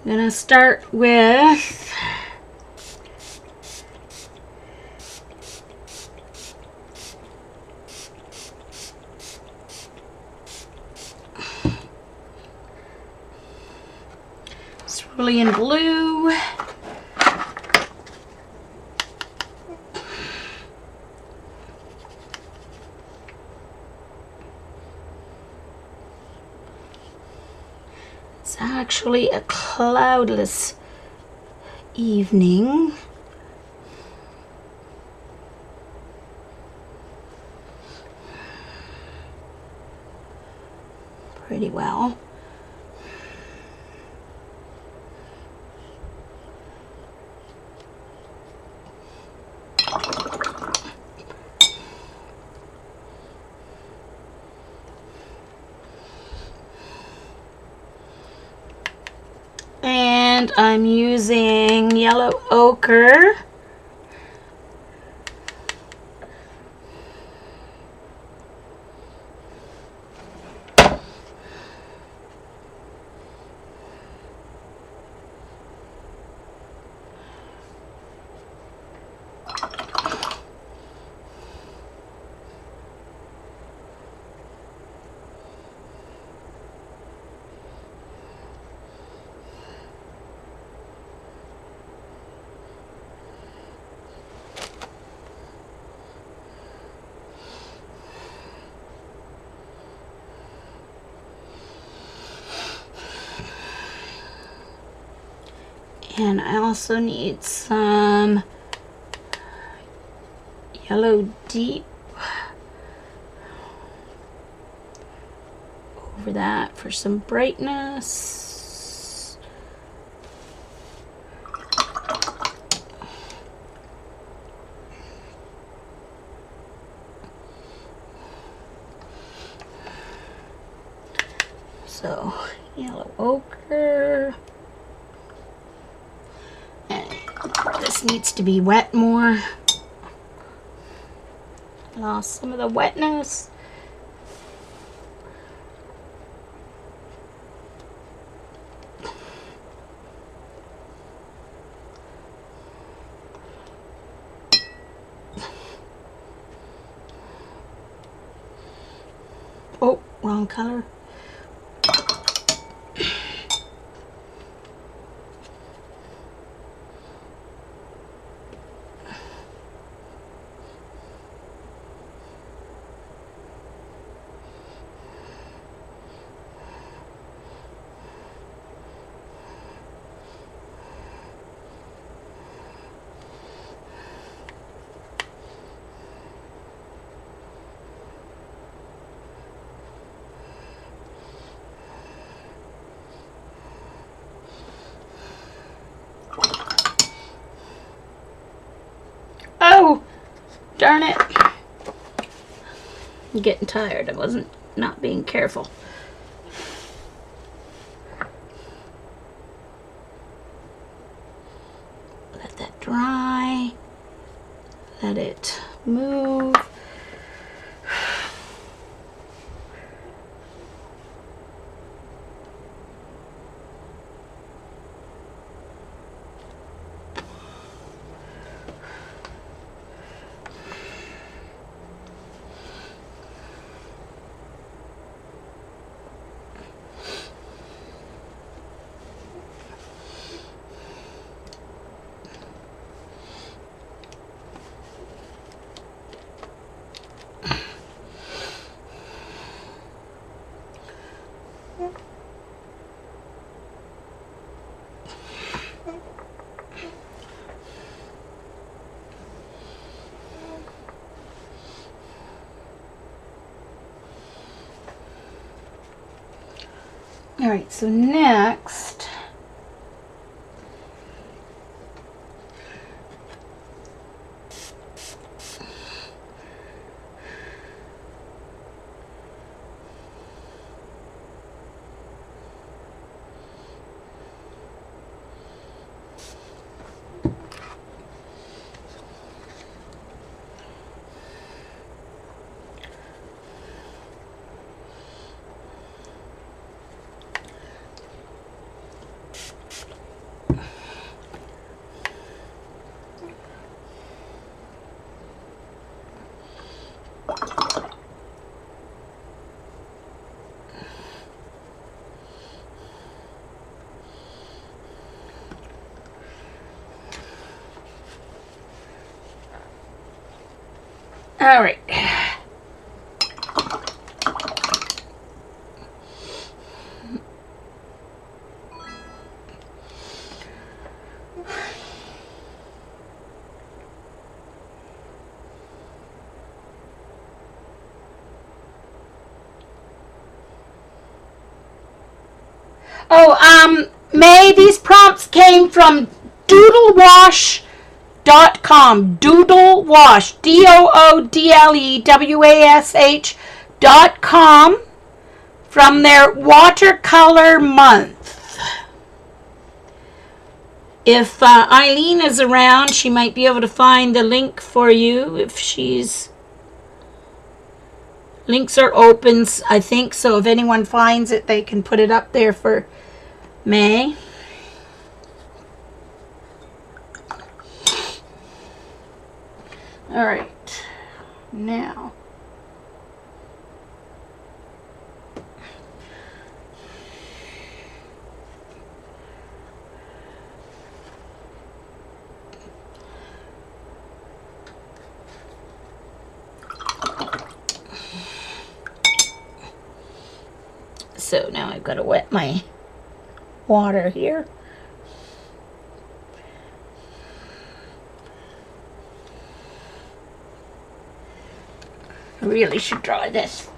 gonna start with cerulean blue. It's actually a cloudless evening. Pretty well. And I'm using yellow ochre. And I also need some yellow deep over that for some brightness. So yellow ochre. This needs to be wet more. Lost some of the wetness. wrong color. Oh, darn it. I'm getting tired. I wasn't not being careful. Let that dry. Let it move. All right, so next, all right. Oh, May, these prompts came from doodlewash.com. Doodlewash, DOODLEWASH.com, from their Watercolor Month. If Eileen is around, she might be able to find the link for you if she's... Links are open, I think, so if anyone finds it, they can put it up there for May. All right, now. So now I've got to wet my water here. I really should dry this.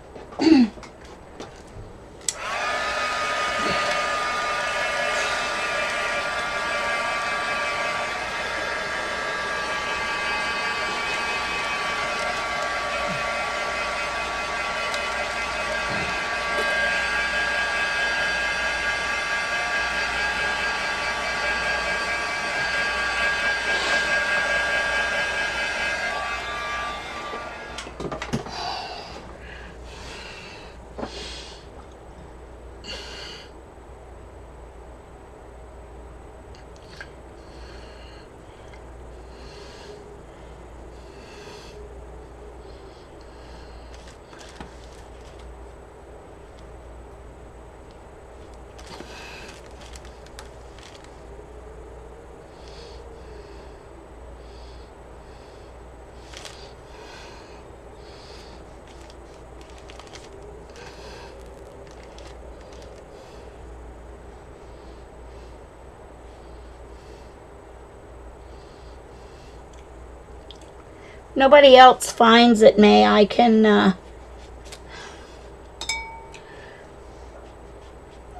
nobody else finds it, May, I can,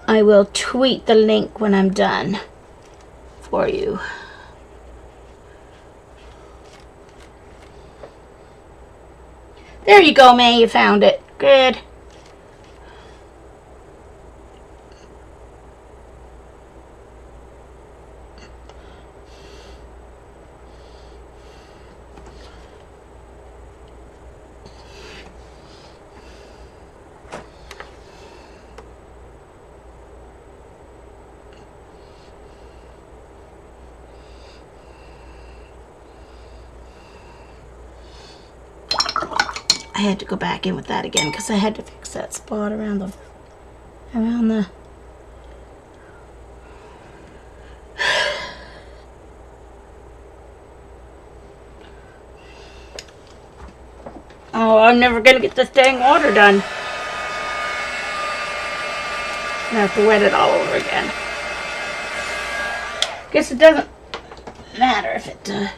I will tweet the link when I'm done for you. There you go, May, you found it. Good. I had to go back in with that again because I had to fix that spot around the Oh, I'm never gonna get this dang water done. I have to wet it all over again. Guess it doesn't matter if it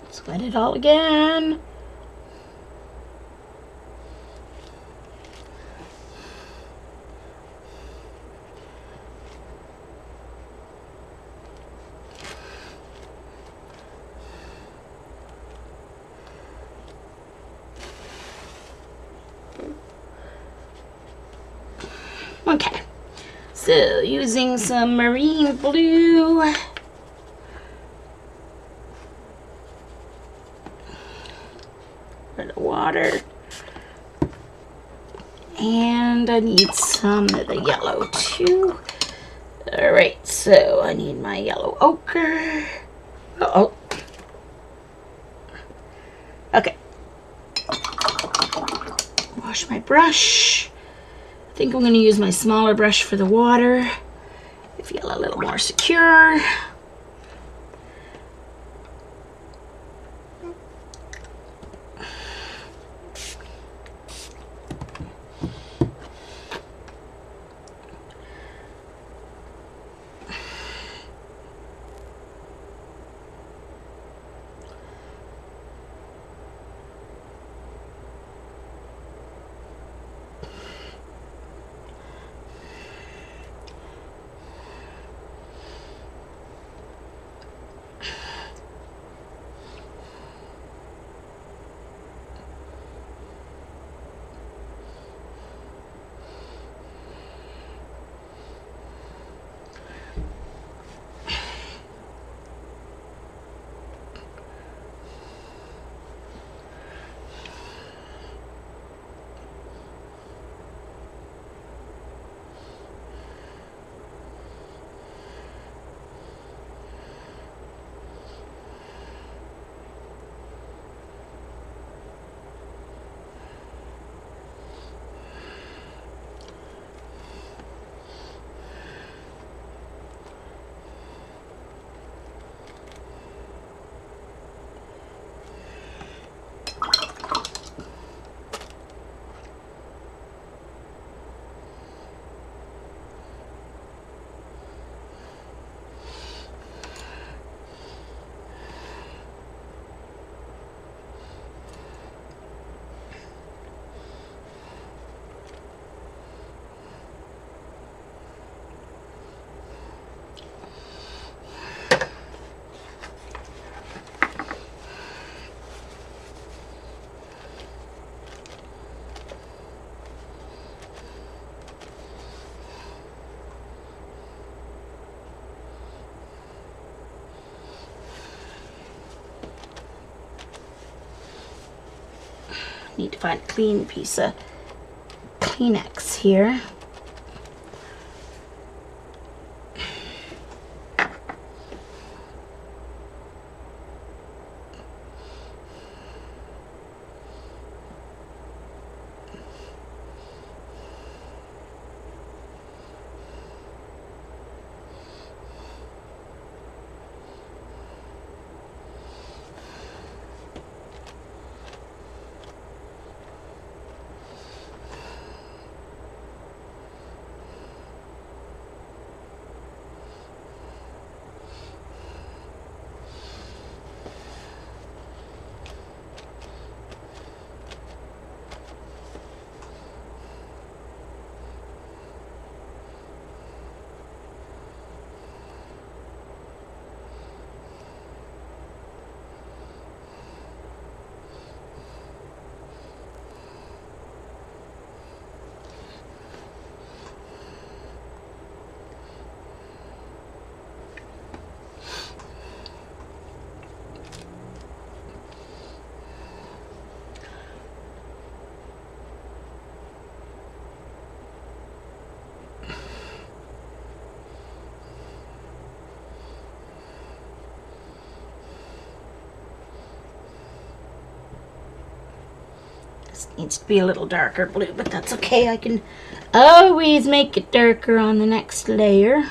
let's wet it all again. Okay, so using some marine blue. For the water. And I need some of the yellow too. Alright, so I need my yellow ochre. Uh-oh. Okay. Wash my brush. I think I'm going to use my smaller brush for the water. I feel a little more secure. Need to find a clean piece of Kleenex here. Needs to be a little darker blue, but that's okay. I can always make it darker on the next layer.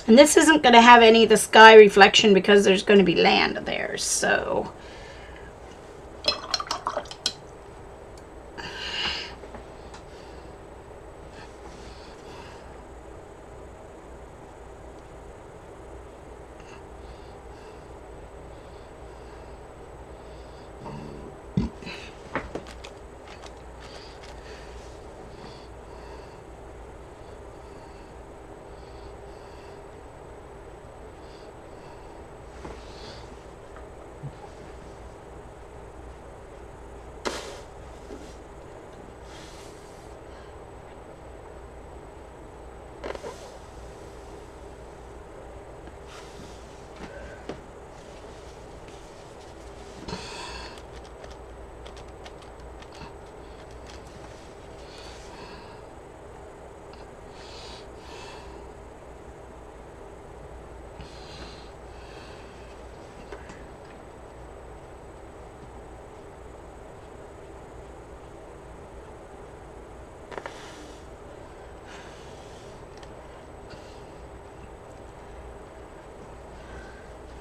And this isn't going to have any of the sky reflection because there's going to be land there, so...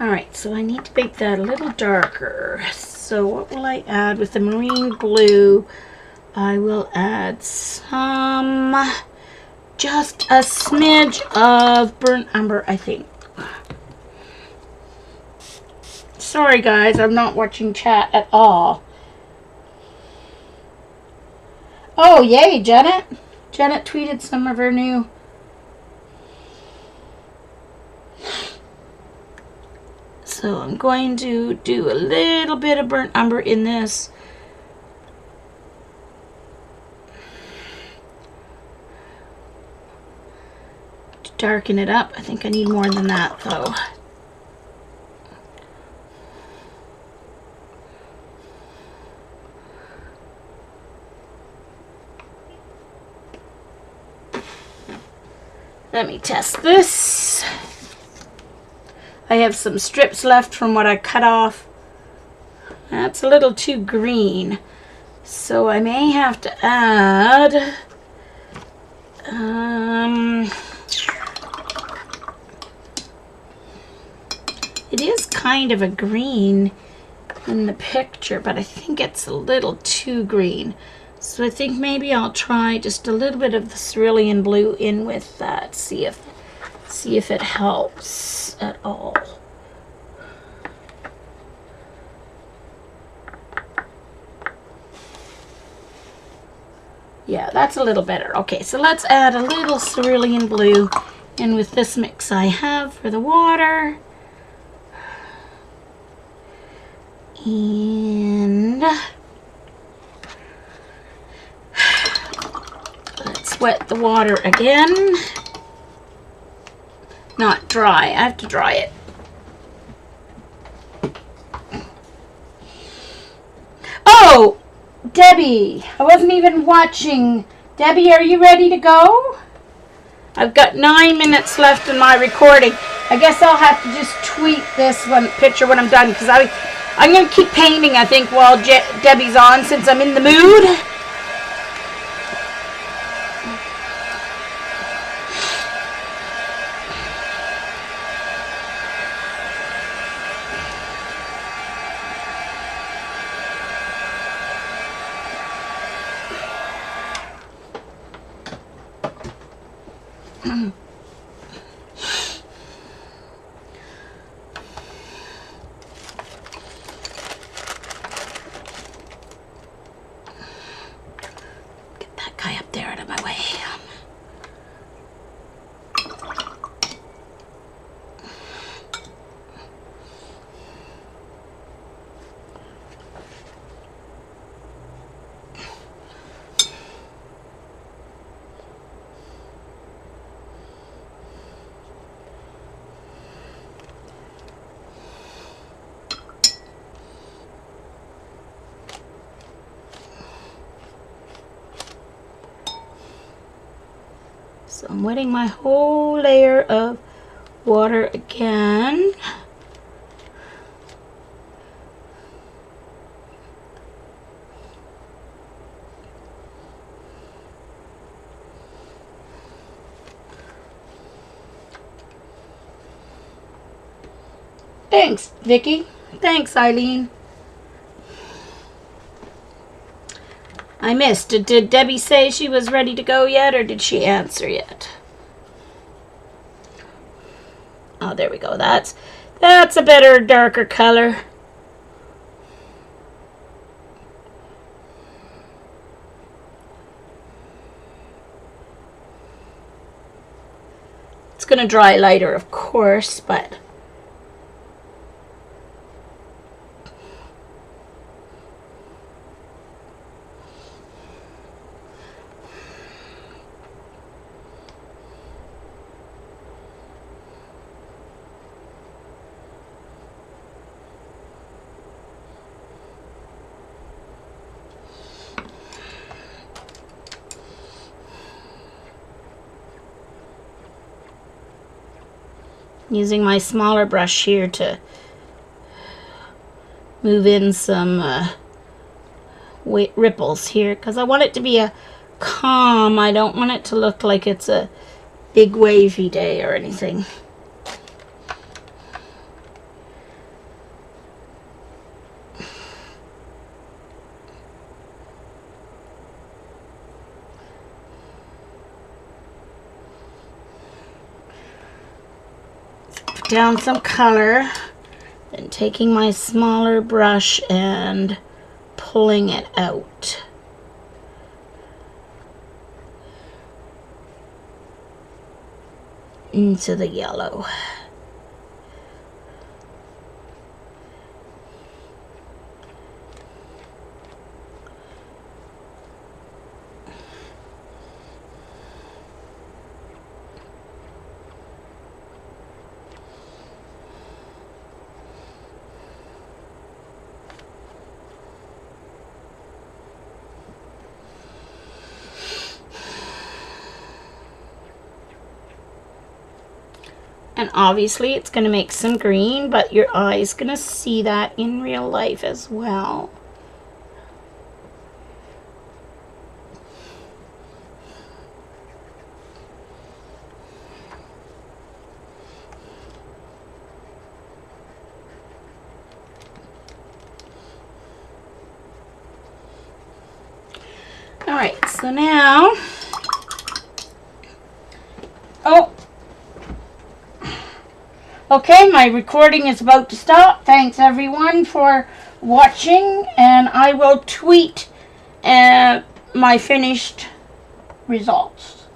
Alright, so I need to make that a little darker. So what will I add with the marine blue? I will add some, just a smidge of burnt umber, I think. Sorry guys, I'm not watching chat at all. Oh, yay, Janet. Janet tweeted some of her new... So I'm going to do a little bit of burnt umber in this. To darken it up. I think I need more than that though. Let me test this. I have some strips left from what I cut off. That's a little too green, so I may have to add it is kind of a green in the picture, but I think it's a little too green. So I think maybe I'll try just a little bit of the cerulean blue in with that. See if it helps at all. Yeah, that's a little better. Okay, so let's add a little cerulean blue in with this mix I have for the water. And let's wet the water again. Not dry, I have to dry it. Oh, Debbie, I wasn't even watching. Debbie, are you ready to go? I've got 9 minutes left in my recording. I guess I'll have to just tweet this one picture when I'm done, because I'm going to keep painting, I think, while Debbie's on, since I'm in the mood. So I'm wetting my whole layer of water again. Thanks, Vicky. Thanks, Eileen. I missed. Did Debbie say she was ready to go yet, or did she answer yet? Oh, there we go. That's a better, darker color. It's going to dry lighter, of course, but using my smaller brush here to move in some ripples here, because I want it to be a calm. I don't want it to look like it's a big wavy day or anything. Down some color, then taking my smaller brush and pulling it out. Into the yellow. And obviously it's going to make some green, but your eye is going to see that in real life as well. All right, so now, okay, my recording is about to stop. Thanks everyone for watching, and I will tweet my finished results.